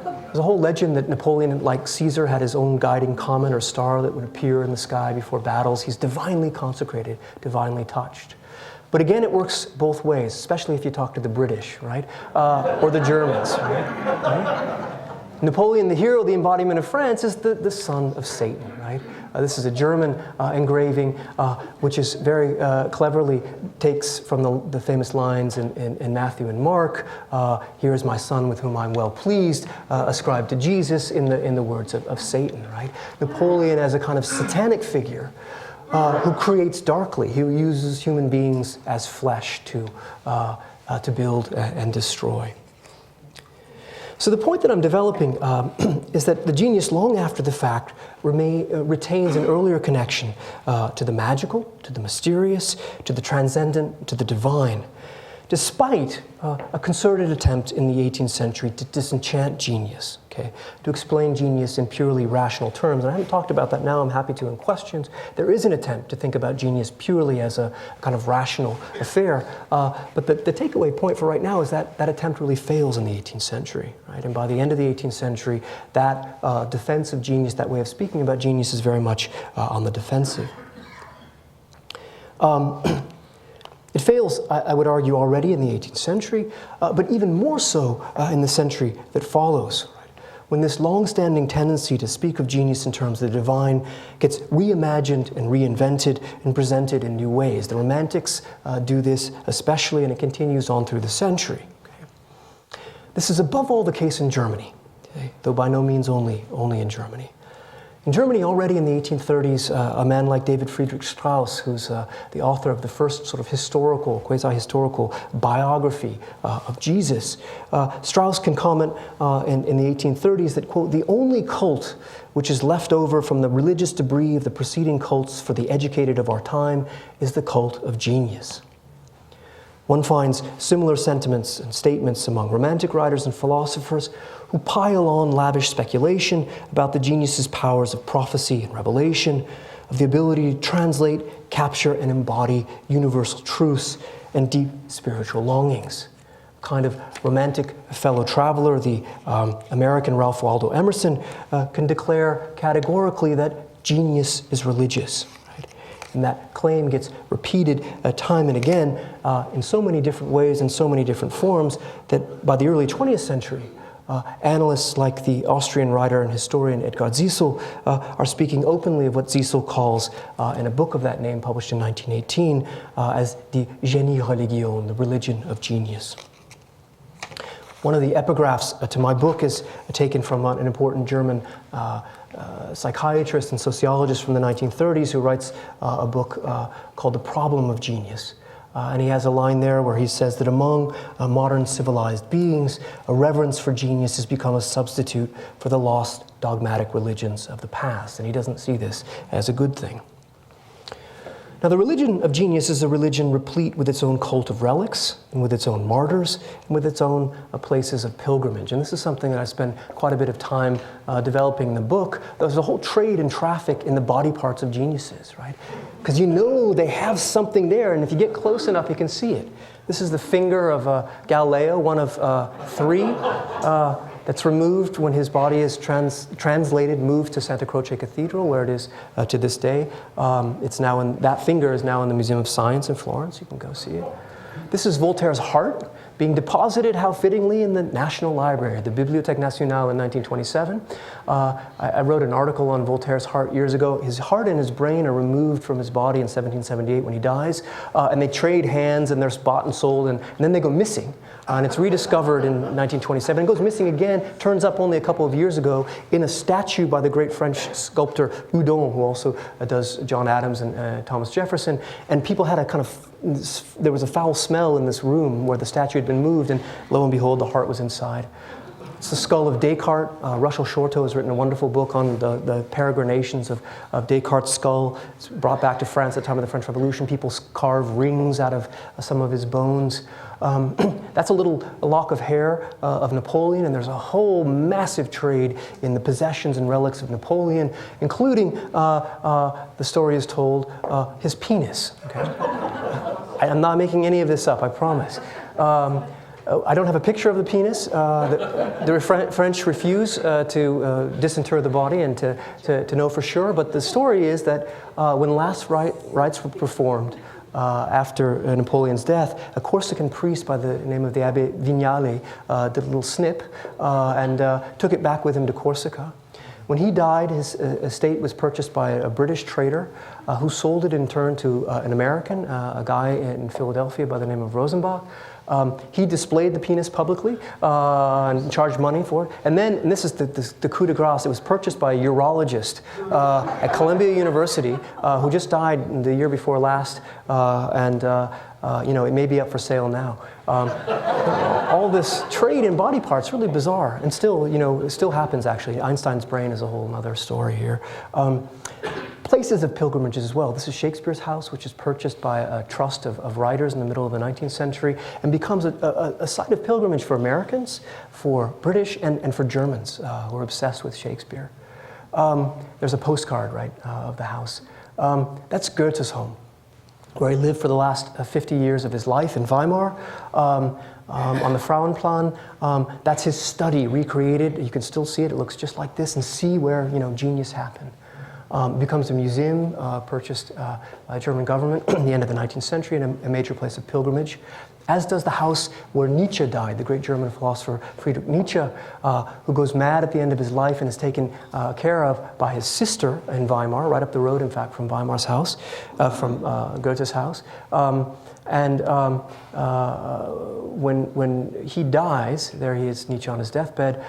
There's a whole legend that Napoleon, like Caesar, had his own guiding comet or star that would appear in the sky before battles. He's divinely consecrated, divinely touched. But again, it works both ways, especially if you talk to the British, right? Or the Germans, right? Napoleon, the hero, the embodiment of France, is the son of Satan, right? This is a German engraving, which is very cleverly takes from the famous lines in Matthew and Mark, "Here is my son with whom I'm well pleased," ascribed to Jesus in the words of Satan, right? Napoleon as a kind of satanic figure, who creates darkly, who uses human beings as flesh to build and destroy. So the point that I'm developing is that the genius, long after the fact, retains an earlier connection to the magical, to the mysterious, to the transcendent, to the divine, despite a concerted attempt in the 18th century to disenchant genius, okay? To explain genius in purely rational terms. And I haven't talked about that now, I'm happy to in questions. There is an attempt to think about genius purely as a kind of rational affair, but the takeaway point for right now is that that attempt really fails in the 18th century, right? And by the end of the 18th century, that defense of genius, that way of speaking about genius is very much on the defensive. It fails, I would argue, already in the 18th century, but even more so in the century that follows, right? When this long-standing tendency to speak of genius in terms of the divine gets reimagined and reinvented and presented in new ways. The Romantics do this especially, and it continues on through the century. Okay? This is above all the case in Germany, okay? Though by no means only in Germany. In Germany, already in the 1830s, a man like David Friedrich Strauss, who's the author of the first sort of historical, quasi-historical biography of Jesus, Strauss can comment in the 1830s that, quote, "The only cult which is left over from the religious debris of the preceding cults for the educated of our time is the cult of genius." One finds similar sentiments and statements among Romantic writers and philosophers who pile on lavish speculation about the genius's powers of prophecy and revelation, of the ability to translate, capture, and embody universal truths and deep spiritual longings. A kind of Romantic fellow traveler, the American Ralph Waldo Emerson, can declare categorically that genius is religious. And that claim gets repeated time and again in so many different ways, in so many different forms, that by the early 20th century, analysts like the Austrian writer and historian Edgar Zissel are speaking openly of what Zissel calls, in a book of that name published in 1918, as the Genie Religion, the religion of genius. One of the epigraphs to my book is taken from an important German psychiatrist and sociologist from the 1930s who writes a book called The Problem of Genius. And he has a line there where he says that among modern civilized beings, a reverence for genius has become a substitute for the lost dogmatic religions of the past. And he doesn't see this as a good thing. Now, the religion of genius is a religion replete with its own cult of relics, and with its own martyrs, and with its own places of pilgrimage. And this is something that I spend quite a bit of time developing in the book. There's a whole trade and traffic in the body parts of geniuses, right? Because you know they have something there, and if you get close enough, you can see it. This is the finger of Galileo, one of three. That's removed when his body is translated, moved to Santa Croce Cathedral, where it is to this day. That finger is now in the Museum of Science in Florence. You can go see it. This is Voltaire's heart being deposited, how fittingly, in the National Library, the Bibliothèque Nationale in 1927. I wrote an article on Voltaire's heart years ago. His heart and his brain are removed from his body in 1778 when he dies, and they trade hands, and they're bought and sold, and then they go missing. And it's rediscovered in 1927. It goes missing again, turns up only a couple of years ago in a statue by the great French sculptor Houdon, who also does John Adams and Thomas Jefferson. And people had there was a foul smell in this room where the statue had been moved, and lo and behold, the heart was inside. It's the skull of Descartes. Russell Shorto has written a wonderful book on the peregrinations of Descartes' skull. It's brought back to France at the time of the French Revolution. People carve rings out of some of his bones. That's a lock of hair of Napoleon, and there's a whole massive trade in the possessions and relics of Napoleon, including, the story is told, his penis. Okay? I'm not making any of this up, I promise. I don't have a picture of the penis. The French refuse to disinter the body and to know for sure, but the story is that when last rites were performed, after Napoleon's death, a Corsican priest by the name of the Abbé Vignale did a little snip and took it back with him to Corsica. When he died, his estate was purchased by a British trader who sold it in turn to an American, a guy in Philadelphia by the name of Rosenbach. He displayed the penis publicly and charged money for it. And this is the coup de grace, it was purchased by a urologist at Columbia University who just died the year before last. It may be up for sale now. All this trade in body parts, really bizarre, and still, it still happens actually. Einstein's brain is a whole other story here. Places of pilgrimages as well. This is Shakespeare's house, which is purchased by a trust of writers in the middle of the 19th century and becomes a site of pilgrimage for Americans, for British, and for Germans who are obsessed with Shakespeare. There's a postcard, right, of the house. That's Goethe's home, where he lived for the last 50 years of his life in Weimar. On the Frauenplan, that's his study recreated. You can still see it. It looks just like this, and see where genius happened. It becomes a museum purchased by the German government in the end of the 19th century and a major place of pilgrimage, as does the house where Nietzsche died, the great German philosopher Friedrich Nietzsche, who goes mad at the end of his life and is taken care of by his sister in Weimar, right up the road, in fact, from Weimar's house, from Goethe's house. When he dies, there he is, Nietzsche on his deathbed,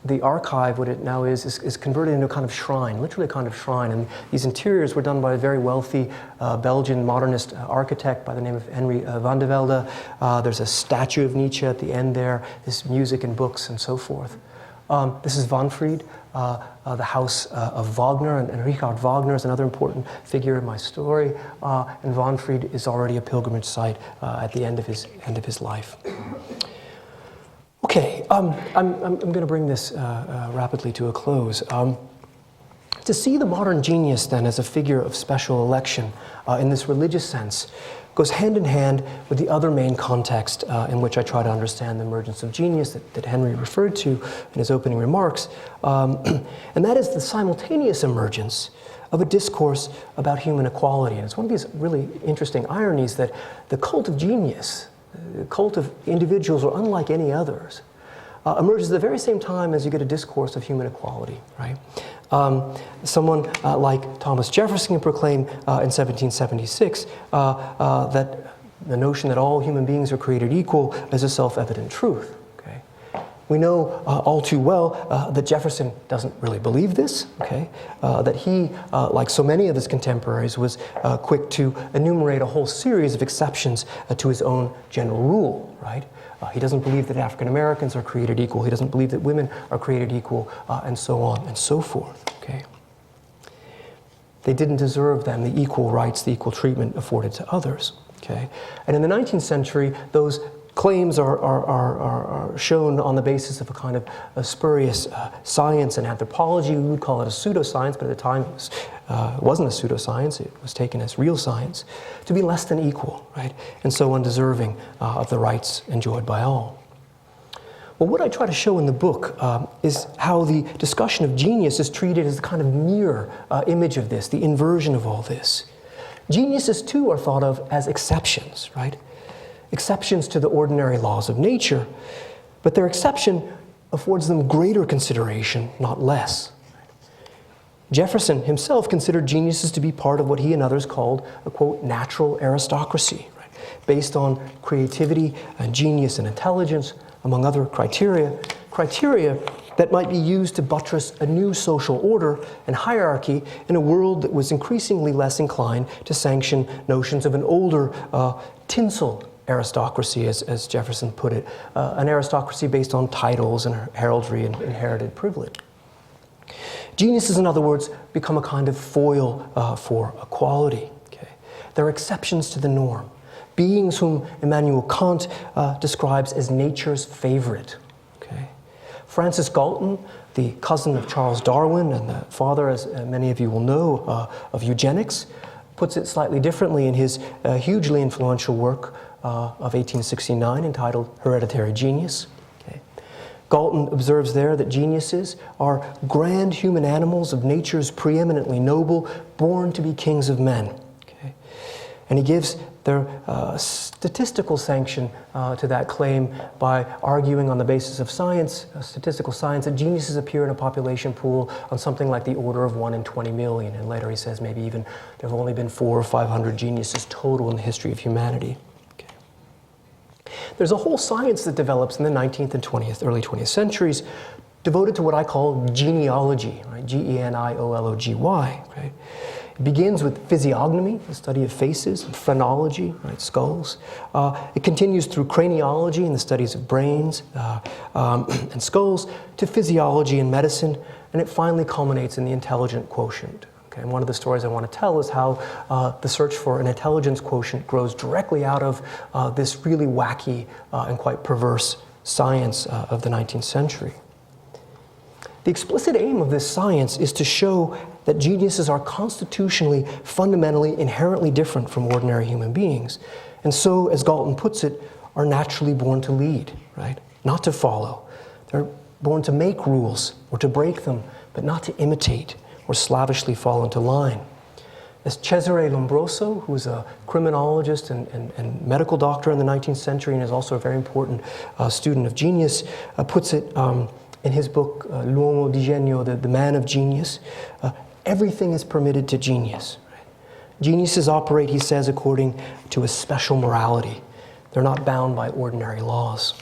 the archive, what it now is converted into a kind of shrine, literally a kind of shrine. And these interiors were done by a very wealthy Belgian modernist architect by the name of Henry van de Velde. There's a statue of Nietzsche at the end there, this music and books and so forth. This is Wanfried, the house of Wagner, and Richard Wagner is another important figure in my story. And Wanfried is already a pilgrimage site at the end of his life. Okay, I'm going to bring this rapidly to a close. To see the modern genius then as a figure of special election in this religious sense goes hand in hand with the other main context in which I try to understand the emergence of genius that Henry referred to in his opening remarks, and that is the simultaneous emergence of a discourse about human equality. And it's one of these really interesting ironies that the cult of genius, the cult of individuals are unlike any others, emerges at the very same time as you get a discourse of human equality, right? Someone like Thomas Jefferson proclaimed in 1776 that the notion that all human beings are created equal is a self-evident truth. Okay? We know all too well that Jefferson doesn't really believe this, okay? That he, like so many of his contemporaries, was quick to enumerate a whole series of exceptions to his own general rule, right? He doesn't believe that African Americans are created equal. He doesn't believe that women are created equal, and so on and so forth, okay? They didn't deserve then the equal rights, the equal treatment afforded to others, okay? And in the 19th century, those claims are shown on the basis of a kind of a spurious science and anthropology. We would call it a pseudoscience, but at the time it wasn't a pseudoscience. It was taken as real science, to be less than equal, right? And so undeserving of the rights enjoyed by all. Well, what I try to show in the book is how the discussion of genius is treated as a kind of mirror image of this, the inversion of all this. Geniuses, too, are thought of as exceptions, right? Exceptions to the ordinary laws of nature, but their exception affords them greater consideration, not less. Jefferson himself considered geniuses to be part of what he and others called a, quote, natural aristocracy, right? Based on creativity and genius and intelligence, among other criteria that might be used to buttress a new social order and hierarchy in a world that was increasingly less inclined to sanction notions of an older tinsel aristocracy, as Jefferson put it, an aristocracy based on titles and heraldry and inherited privilege. Geniuses, in other words, become a kind of foil for equality. Okay? They're exceptions to the norm, beings whom Immanuel Kant describes as nature's favorite. Okay? Francis Galton, the cousin of Charles Darwin and the father, as many of you will know, of eugenics, puts it slightly differently in his hugely influential work of 1869 entitled Hereditary Genius. Okay. Galton observes there that geniuses are grand human animals of natures preeminently noble, born to be kings of men. Okay. And he gives their statistical sanction to that claim by arguing on the basis of science, statistical science, that geniuses appear in a population pool on something like the order of 1 in 20 million. And later he says maybe even there have only been 400 or 500 geniuses total in the history of humanity. There's a whole science that develops in the 19th and early 20th centuries devoted to what I call genealogy, right? G-E-N-I-O-L-O-G-Y, right? It begins with physiognomy, the study of faces, and phrenology, right, skulls. It continues through craniology and the studies of brains and skulls, to physiology and medicine, and it finally culminates in the intelligent quotient. Okay, and one of the stories I want to tell is how the search for an intelligence quotient grows directly out of this really wacky and quite perverse science of the 19th century. The explicit aim of this science is to show that geniuses are constitutionally, fundamentally, inherently different from ordinary human beings. And so, as Galton puts it, are naturally born to lead, right? Not to follow. They're born to make rules or to break them, but not to imitate or slavishly fall into line. As Cesare Lombroso, who was a criminologist and medical doctor in the 19th century and is also a very important student of genius, puts it in his book, L'uomo di genio, the man of genius, everything is permitted to genius. Right? Geniuses operate, he says, according to a special morality. They're not bound by ordinary laws.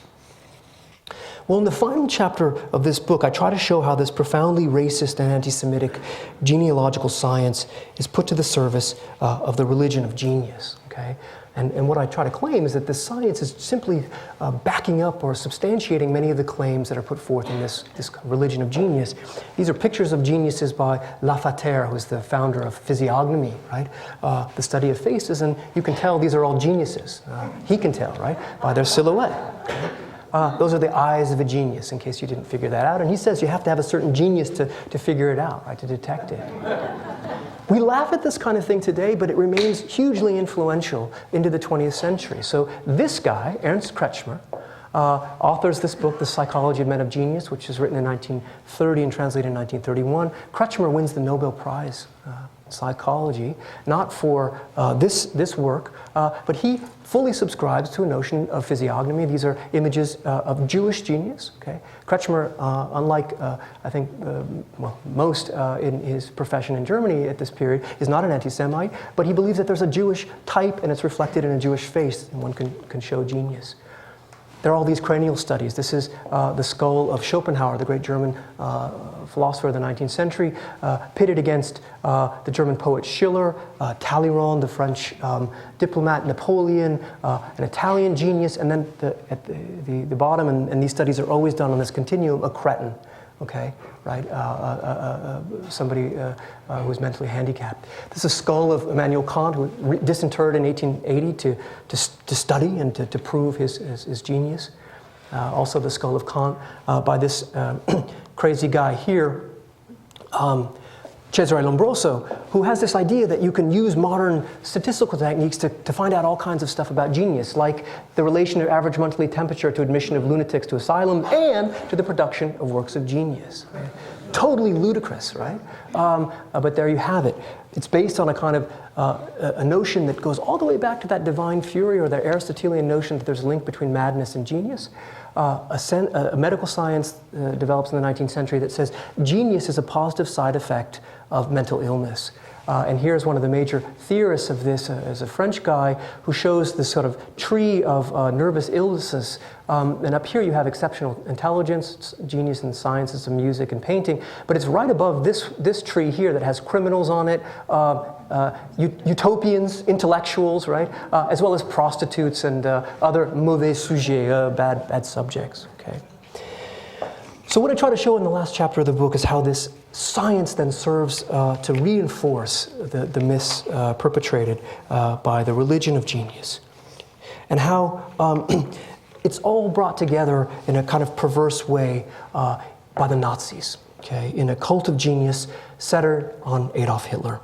Well, in the final chapter of this book, I try to show how this profoundly racist and anti-Semitic genealogical science is put to the service of the religion of genius. Okay? And what I try to claim is that this science is simply backing up or substantiating many of the claims that are put forth in this religion of genius. These are pictures of geniuses by Lafayette, who's the founder of physiognomy, right? The study of faces, and you can tell these are all geniuses. He can tell, right? By their silhouette. Okay? Those are the eyes of a genius, in case you didn't figure that out. And he says you have to have a certain genius to figure it out, right, to detect it. We laugh at this kind of thing today, but it remains hugely influential into the 20th century. So this guy, Ernst Kretschmer, authors this book, The Psychology of Men of Genius, which was written in 1930 and translated in 1931. Kretschmer wins the Nobel Prize in psychology, not for this work, but he fully subscribes to a notion of physiognomy. These are images of Jewish genius. Okay? Kretschmer, unlike I think most in his profession in Germany at this period, is not an anti-Semite, but he believes that there's a Jewish type and it's reflected in a Jewish face, and one can show genius. There are all these cranial studies. This is the skull of Schopenhauer, the great German philosopher of the 19th century, pitted against the German poet Schiller, Talleyrand, the French diplomat Napoleon, an Italian genius, and then at the bottom, and these studies are always done on this continuum, a cretin. Okay, right? Somebody who is mentally handicapped. This is a skull of Immanuel Kant, who was disinterred in 1880 to study and to prove his genius. Also the skull of Kant by this crazy guy here, Cesare Lombroso, who has this idea that you can use modern statistical techniques to find out all kinds of stuff about genius, like the relation of average monthly temperature to admission of lunatics to asylum and to the production of works of genius. Right? Totally ludicrous, right? But there you have it. It's based on a kind of a notion that goes all the way back to that divine fury, or the Aristotelian notion that there's a link between madness and genius. A medical science develops in the 19th century that says genius is a positive side effect of mental illness. And here's one of the major theorists of this, is a French guy who shows this sort of tree of nervous illnesses. And up here you have exceptional intelligence, genius in sciences of music and painting, but it's right above this tree here that has criminals on it, utopians, intellectuals, right? As well as prostitutes and other mauvais sujets, bad subjects, okay? So what I try to show in the last chapter of the book is how this science then serves to reinforce the myths perpetrated by the religion of genius, and how it's all brought together in a kind of perverse way by the Nazis, okay, in a cult of genius centered on Adolf Hitler,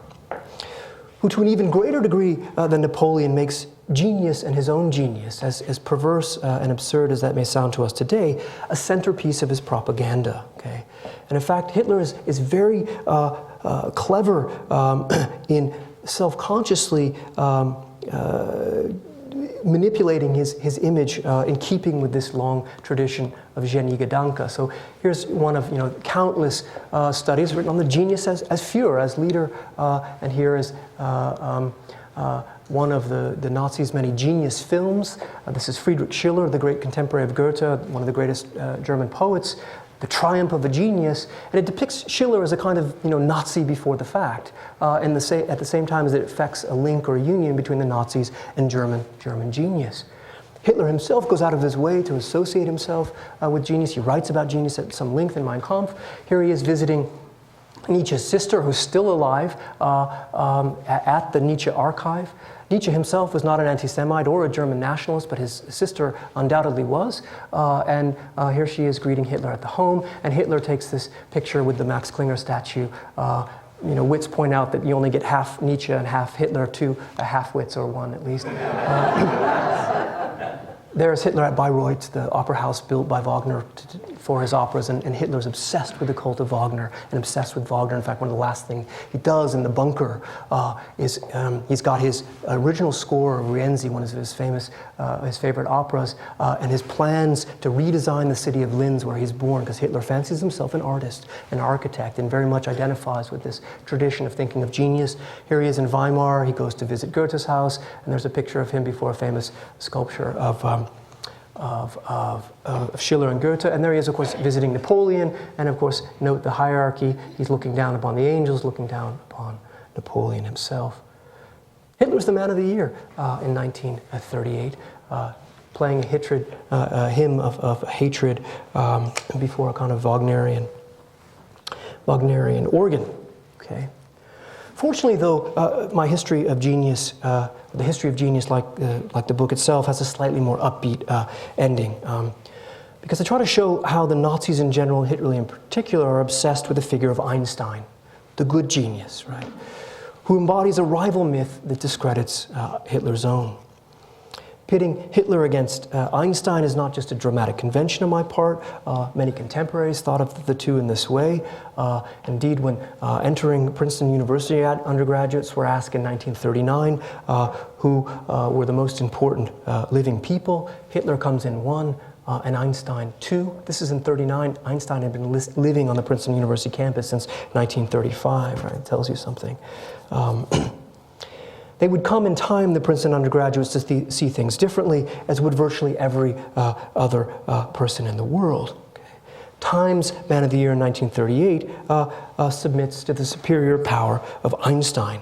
who to an even greater degree than Napoleon makes genius and his own genius, as perverse and absurd as that may sound to us today, a centerpiece of his propaganda. Okay? And in fact, Hitler is very clever in self-consciously manipulating his image in keeping with this long tradition of Genie-Gedanke. So here's one of countless studies written on the genius as Führer, as leader, and here is one of the Nazis' many genius films. This is Friedrich Schiller, the great contemporary of Goethe, one of the greatest German poets. The Triumph of a Genius, and it depicts Schiller as a kind of Nazi before the fact, at the same time as it affects a link or a union between the Nazis and German genius. Hitler himself goes out of his way to associate himself with genius. He writes about genius at some length in Mein Kampf. Here he is visiting Nietzsche's sister, who's still alive, at the Nietzsche archive. Nietzsche himself was not an anti-Semite or a German nationalist, but his sister undoubtedly was. And here she is greeting Hitler at the home, and Hitler takes this picture with the Max Klinger statue. Wits point out that you only get half Nietzsche and half Hitler, two half-wits, or one at least. There's Hitler at Bayreuth, the opera house built by Wagner for his operas, and Hitler's obsessed with the cult of Wagner and obsessed with Wagner. In fact, one of the last things he does in the bunker is he's got his original score of Rienzi, one of his favorite operas, and his plans to redesign the city of Linz where he's born, because Hitler fancies himself an artist, an architect, and very much identifies with this tradition of thinking of genius. Here he is in Weimar. He goes to visit Goethe's house, and there's a picture of him before a famous sculpture of Schiller and Goethe, and there he is, of course, visiting Napoleon, and of course, note the hierarchy. He's looking down upon the angels, looking down upon Napoleon himself. Hitler's the Man of the Year in 1938, playing a hymn of hatred before a kind of Wagnerian organ. Okay. Fortunately, though, my history of genius, the history of genius, like the book itself, has a slightly more upbeat ending. Because I try to show how the Nazis in general, and Hitler in particular, are obsessed with the figure of Einstein, the good genius, right? Who embodies a rival myth that discredits Hitler's own. Pitting Hitler against Einstein is not just a dramatic convention on my part. Many contemporaries thought of the two in this way. Indeed, when entering Princeton University, undergraduates were asked in 1939 who were the most important living people. Hitler comes in one, and Einstein two. This is in 1939. Einstein had been living on the Princeton University campus since 1935. Right? It tells you something. They would come in time, the Princeton undergraduates, to see things differently, as would virtually every other person in the world. Okay. Times Man of the Year in 1938 submits to the superior power of Einstein.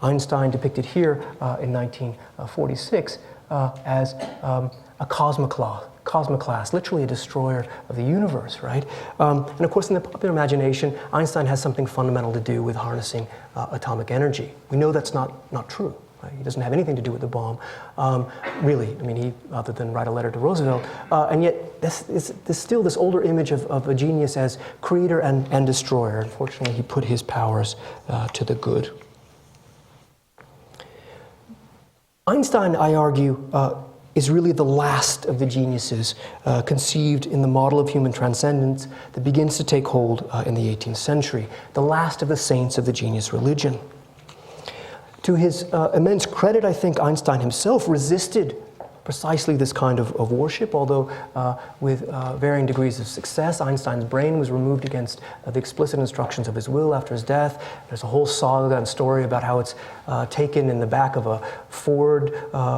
Einstein depicted here in 1946 as a cosmoclast, literally a destroyer of the universe, right? And of course, in the popular imagination, Einstein has something fundamental to do with harnessing atomic energy. We know that's not true. Right? He doesn't have anything to do with the bomb, really. I mean, he, other than write a letter to Roosevelt, and yet there's still this older image of a genius as creator and destroyer. Unfortunately, he put his powers to the good. Einstein, I argue, is really the last of the geniuses conceived in the model of human transcendence that begins to take hold in the 18th century, the last of the saints of the genius religion. To his immense credit, I think Einstein himself resisted precisely this kind of worship, although with varying degrees of success. Einstein's brain was removed against the explicit instructions of his will after his death. There's a whole saga and story about how it's taken in the back of a Ford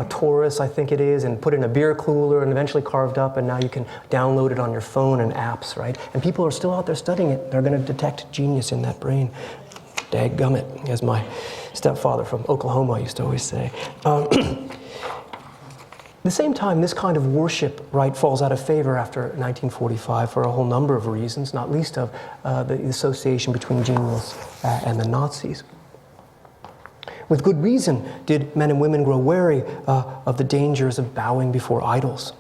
Taurus, I think it is, and put in a beer cooler and eventually carved up, and now you can download it on your phone and apps, right? And people are still out there studying it. They're going to detect genius in that brain. Dadgummit, as my stepfather from Oklahoma used to always say. At the same time, this kind of worship, right, falls out of favor after 1945 for a whole number of reasons, not least of the association between genius and the Nazis. With good reason did men and women grow wary of the dangers of bowing before idols.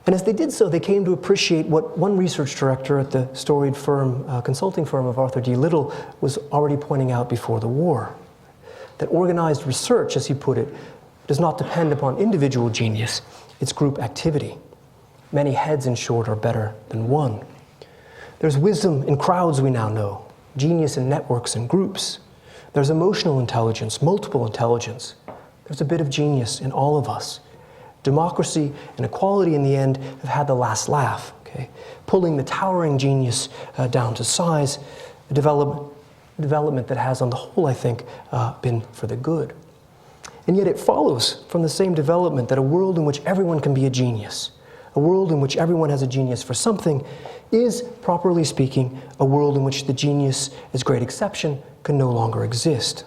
And as they did so, they came to appreciate what one research director at the storied consulting firm of Arthur D. Little was already pointing out before the war, that organized research, as he put it, does not depend upon individual genius, it's group activity. Many heads, in short, are better than one. There's wisdom in crowds, we now know, genius in networks and groups. There's emotional intelligence, multiple intelligence. There's a bit of genius in all of us. Democracy and equality, in the end, have had the last laugh, okay? Pulling the towering genius down to size, a development that has, on the whole, I think, been for the good. And yet it follows from the same development that a world in which everyone can be a genius, A world in which everyone has a genius for something is, properly speaking, a world in which the genius, as great exception, can no longer exist.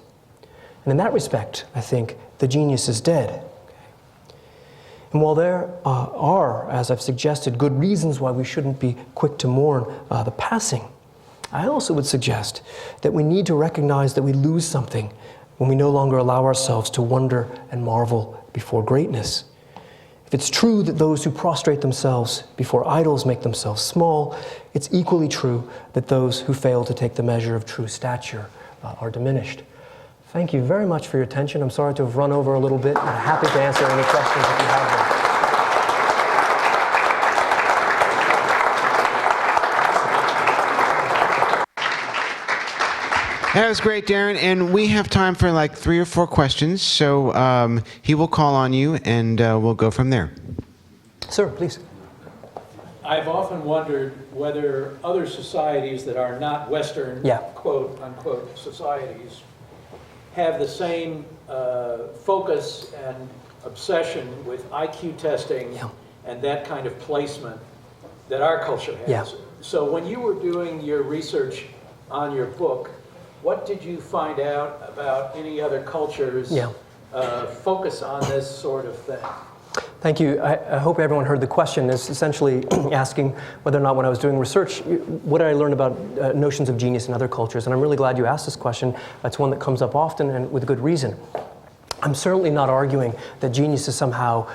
And in that respect, I think, the genius is dead. And while there are, as I've suggested, good reasons why we shouldn't be quick to mourn the passing, I also would suggest that we need to recognize that we lose something when we no longer allow ourselves to wonder and marvel before greatness. If it's true that those who prostrate themselves before idols make themselves small, it's equally true that those who fail to take the measure of true stature are diminished. Thank you very much for your attention. I'm sorry to have run over a little bit. I'm happy to answer any questions if you have them. That was great, Darrin, and we have time for like 3 or 4 questions, so he will call on you, and we'll go from there. Sir, please. I've often wondered whether other societies that are not Western, quote, unquote, societies have the same focus and obsession with IQ testing and that kind of placement that our culture has. So when you were doing your research on your book, what did you find out about any other cultures' focus on this sort of thing? Thank you. I hope everyone heard the question. It's essentially asking whether or not when I was doing research, what did I learn about notions of genius in other cultures? And I'm really glad you asked this question. It's one that comes up often and with good reason. I'm certainly not arguing that genius is somehow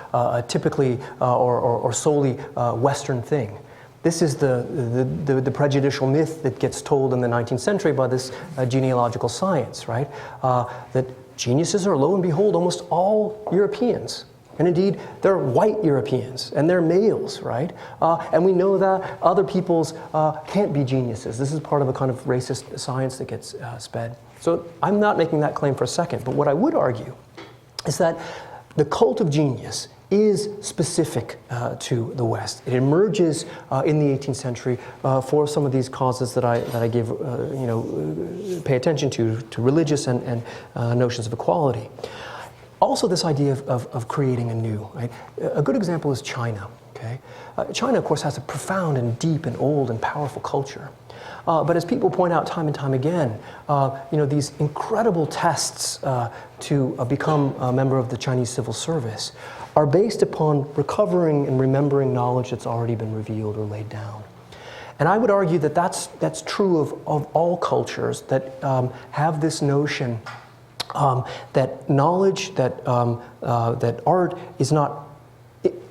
typically or solely Western thing. This is the prejudicial myth that gets told in the 19th century by this genealogical science, right? That geniuses are, lo and behold, almost all Europeans. And indeed, they're white Europeans, and they're males, right? And we know that other peoples can't be geniuses. This is part of a kind of racist science that gets sped. So I'm not making that claim for a second, but what I would argue is that the cult of genius is specific to the West. It emerges in the 18th century for some of these causes that I give, pay attention to religious and notions of equality. Also, this idea of creating anew. Right? A good example is China. Okay, China, of course, has a profound and deep and old and powerful culture. But as people point out time and time again, these incredible tests to become a member of the Chinese civil service are based upon recovering and remembering knowledge that's already been revealed or laid down. And I would argue that that's true of all cultures that have this notion that knowledge, that art is not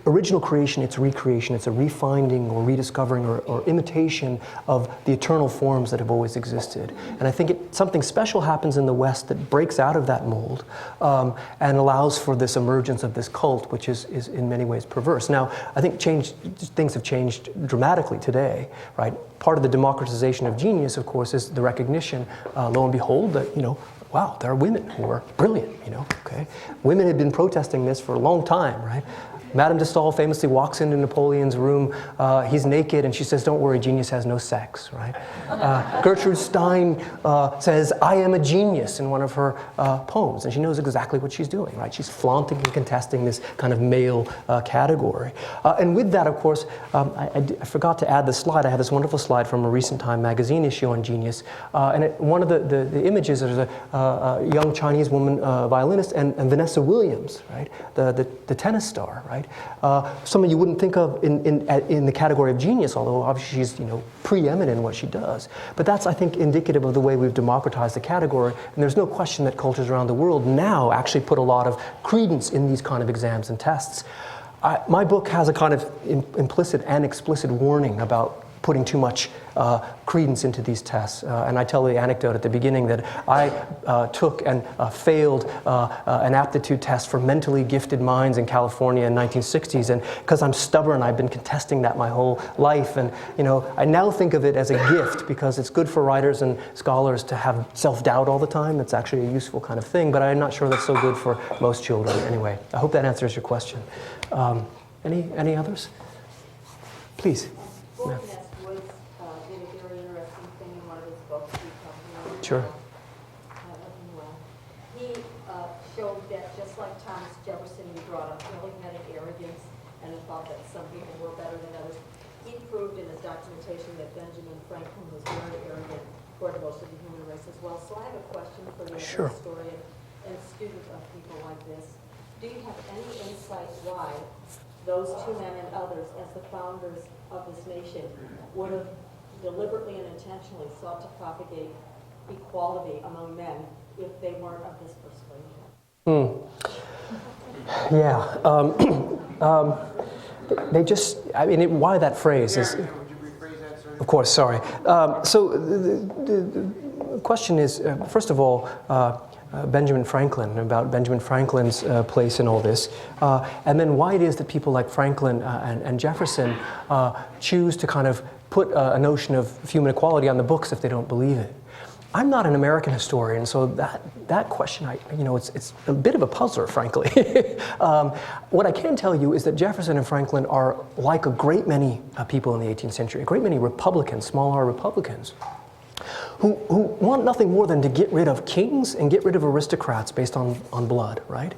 original creation, it's recreation, it's a refinding or rediscovering or imitation of the eternal forms that have always existed. And I think something special happens in the West that breaks out of that mold and allows for this emergence of this cult, which is in many ways perverse. Now, I think things have changed dramatically today, right? Part of the democratization of genius, of course, is the recognition, lo and behold, that, wow, there are women who are brilliant, okay? Women had been protesting this for a long time, right? Madame de Staël famously walks into Napoleon's room, he's naked, and she says, "Don't worry, genius has no sex," right? Gertrude Stein says, "I am a genius" in one of her poems, and she knows exactly what she's doing, right? She's flaunting and contesting this kind of male category. And with that, of course, I forgot to add the slide. I have this wonderful slide from a recent Time magazine issue on genius, and one of the images is a young Chinese woman violinist and Vanessa Williams, right? The tennis star, right? Someone you wouldn't think of in the category of genius, although obviously she's preeminent in what she does. But that's, I think, indicative of the way we've democratized the category. And there's no question that cultures around the world now actually put a lot of credence in these kind of exams and tests. My book has a kind of implicit and explicit warning about putting too much credence into these tests. And I tell the anecdote at the beginning that I took and failed an aptitude test for mentally gifted minds in California in the 1960s. And because I'm stubborn, I've been contesting that my whole life. And I now think of it as a gift because it's good for writers and scholars to have self-doubt all the time. It's actually a useful kind of thing, but I'm not sure that's so good for most children. Anyway, I hope that answers your question. Any others? Please. Yeah. Sure. He showed that just like Thomas Jefferson, he brought up, he had an arrogance and a thought that some people were better than others. He proved in his documentation that Benjamin Franklin was very arrogant toward most of the human race as well. So I have a question for you as a historian and student of people like this. Do you have any insight why those two men and others, as the founders of this nation, would have deliberately and intentionally sought to propagate equality among men if they weren't of this persuasion? They just, I mean, why that phrase is... Would you rephrase that, sir? Of course, sorry. So the question is, first of all, Benjamin Franklin, about Benjamin Franklin's place in all this, and then why it is that people like Franklin and Jefferson choose to kind of put a notion of human equality on the books if they don't believe it. I'm not an American historian, so that question, it's a bit of a puzzler, frankly. What I can tell you is that Jefferson and Franklin are like a great many people in the 18th century, a great many Republicans, small R Republicans, who want nothing more than to get rid of kings and get rid of aristocrats based on blood, right?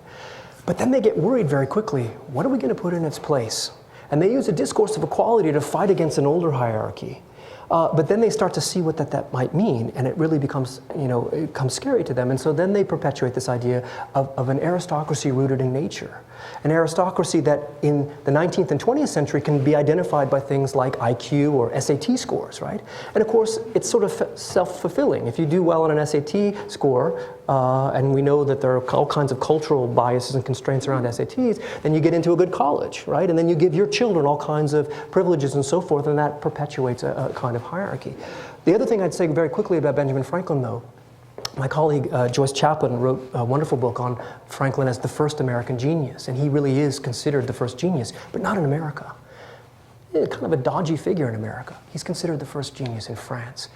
But then they get worried very quickly. What are we going to put in its place? And they use a discourse of equality to fight against an older hierarchy. But then they start to see what that might mean, and it really becomes, it becomes scary to them. And so then they perpetuate this idea of an aristocracy rooted in nature. An aristocracy that in the 19th and 20th century can be identified by things like IQ or SAT scores, right? And of course, it's sort of self-fulfilling. If you do well on an SAT score, and we know that there are all kinds of cultural biases and constraints around SATs, then you get into a good college, right? And then you give your children all kinds of privileges and so forth, and that perpetuates a kind of hierarchy. The other thing I'd say very quickly about Benjamin Franklin, though, my colleague Joyce Chaplin wrote a wonderful book on Franklin as the first American genius, and he really is considered the first genius, but not in America. Kind of a dodgy figure in America. He's considered the first genius in France.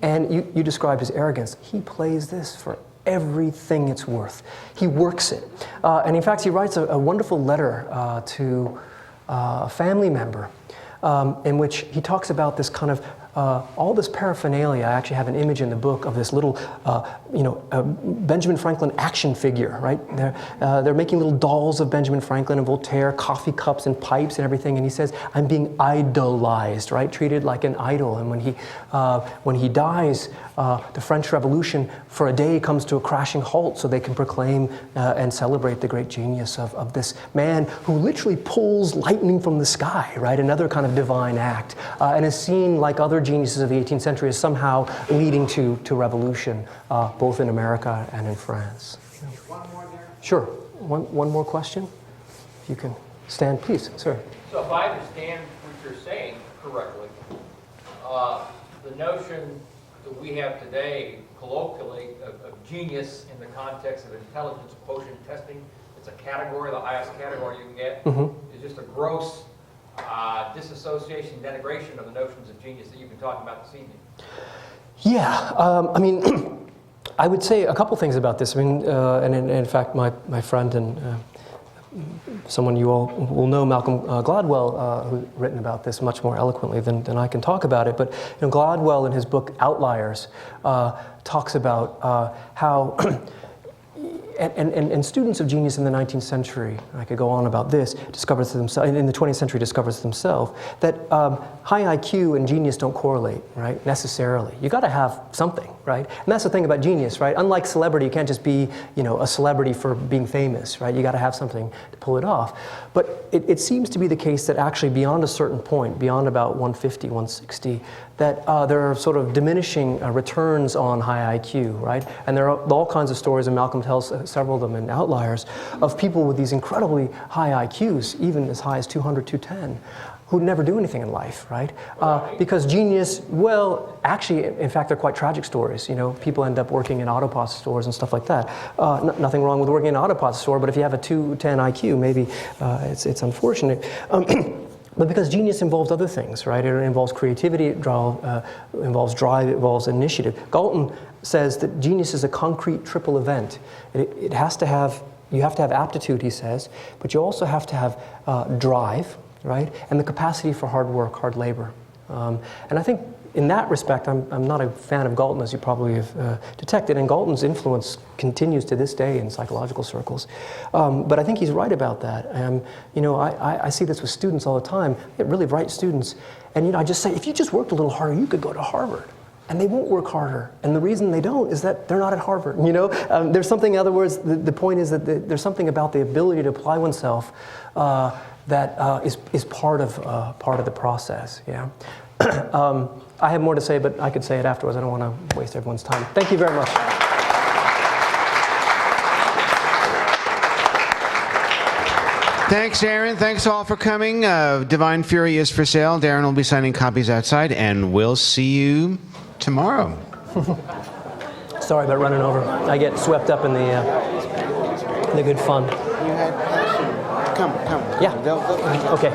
And you described his arrogance. He plays this for everything it's worth. He works it. And in fact, he writes a wonderful letter to a family member in which he talks about this kind of all this paraphernalia. I actually have an image in the book of this little, Benjamin Franklin action figure, right? They're making little dolls of Benjamin Franklin and Voltaire, coffee cups and pipes and everything. And he says, "I'm being idolized," right? Treated like an idol. And when he dies, the French Revolution for a day comes to a crashing halt, so they can proclaim and celebrate the great genius of this man who literally pulls lightning from the sky, right? Another kind of divine act, and is seen like other geniuses of the 18th century as somehow leading to revolution, both in America and in France. One more there? Sure. One more question? If you can stand, please, sir. So if I understand what you're saying correctly, the notion that we have today, colloquially, of genius in the context of intelligence quotient testing, it's a category, the highest category you can get, is just a gross disassociation, denigration of the notions of genius that you've been talking about this evening. Yeah, I mean, I would say a couple things about this. I mean, and in fact, my friend and someone you all will know, Malcolm Gladwell, who's written about this much more eloquently than I can talk about it. But Gladwell, in his book Outliers, talks about how and students of genius in the 19th century, I could go on about this, discovers themselves, in the 20th century discovers themselves, that high IQ and genius don't correlate, right, necessarily. You got to have something, right? And that's the thing about genius, right? Unlike celebrity, you can't just be, a celebrity for being famous, right? You got to have something to pull it off. But it seems to be the case that actually beyond a certain point, beyond about 150, 160, that there are sort of diminishing returns on high IQ, right? And there are all kinds of stories, and Malcolm tells several of them in Outliers, of people with these incredibly high IQs, even as high as 200, 210, who never do anything in life, right? Because genius, well, actually, in fact, they're quite tragic stories. People end up working in auto parts stores and stuff like that. Nothing wrong with working in an auto parts store, but if you have a 210 IQ, maybe it's unfortunate. But because genius involves other things, right? It involves creativity, it involves drive, it involves initiative. Galton says that genius is a concrete triple event. You have to have aptitude, he says, but you also have to have drive, right? And the capacity for hard work, hard labor. And I think in that respect, I'm not a fan of Galton, as you probably have detected, and Galton's influence continues to this day in psychological circles. But I think he's right about that. You know, I see this with students all the time. I get really bright students, and you know, I just say, if you just worked a little harder, you could go to Harvard. And they won't work harder. And the reason they don't is that they're not at Harvard. You know, there's something. In other words, the point is that there's something about the ability to apply oneself that is part of the process. Yeah. I have more to say, but I could say it afterwards. I don't want to waste everyone's time. Thank you very much. Thanks, Darrin. Thanks all for coming. Divine Fury is for sale. Darrin will be signing copies outside, and we'll see you tomorrow. Sorry about running over. I get swept up in the good fun. You had passion. Come. Yeah. Okay.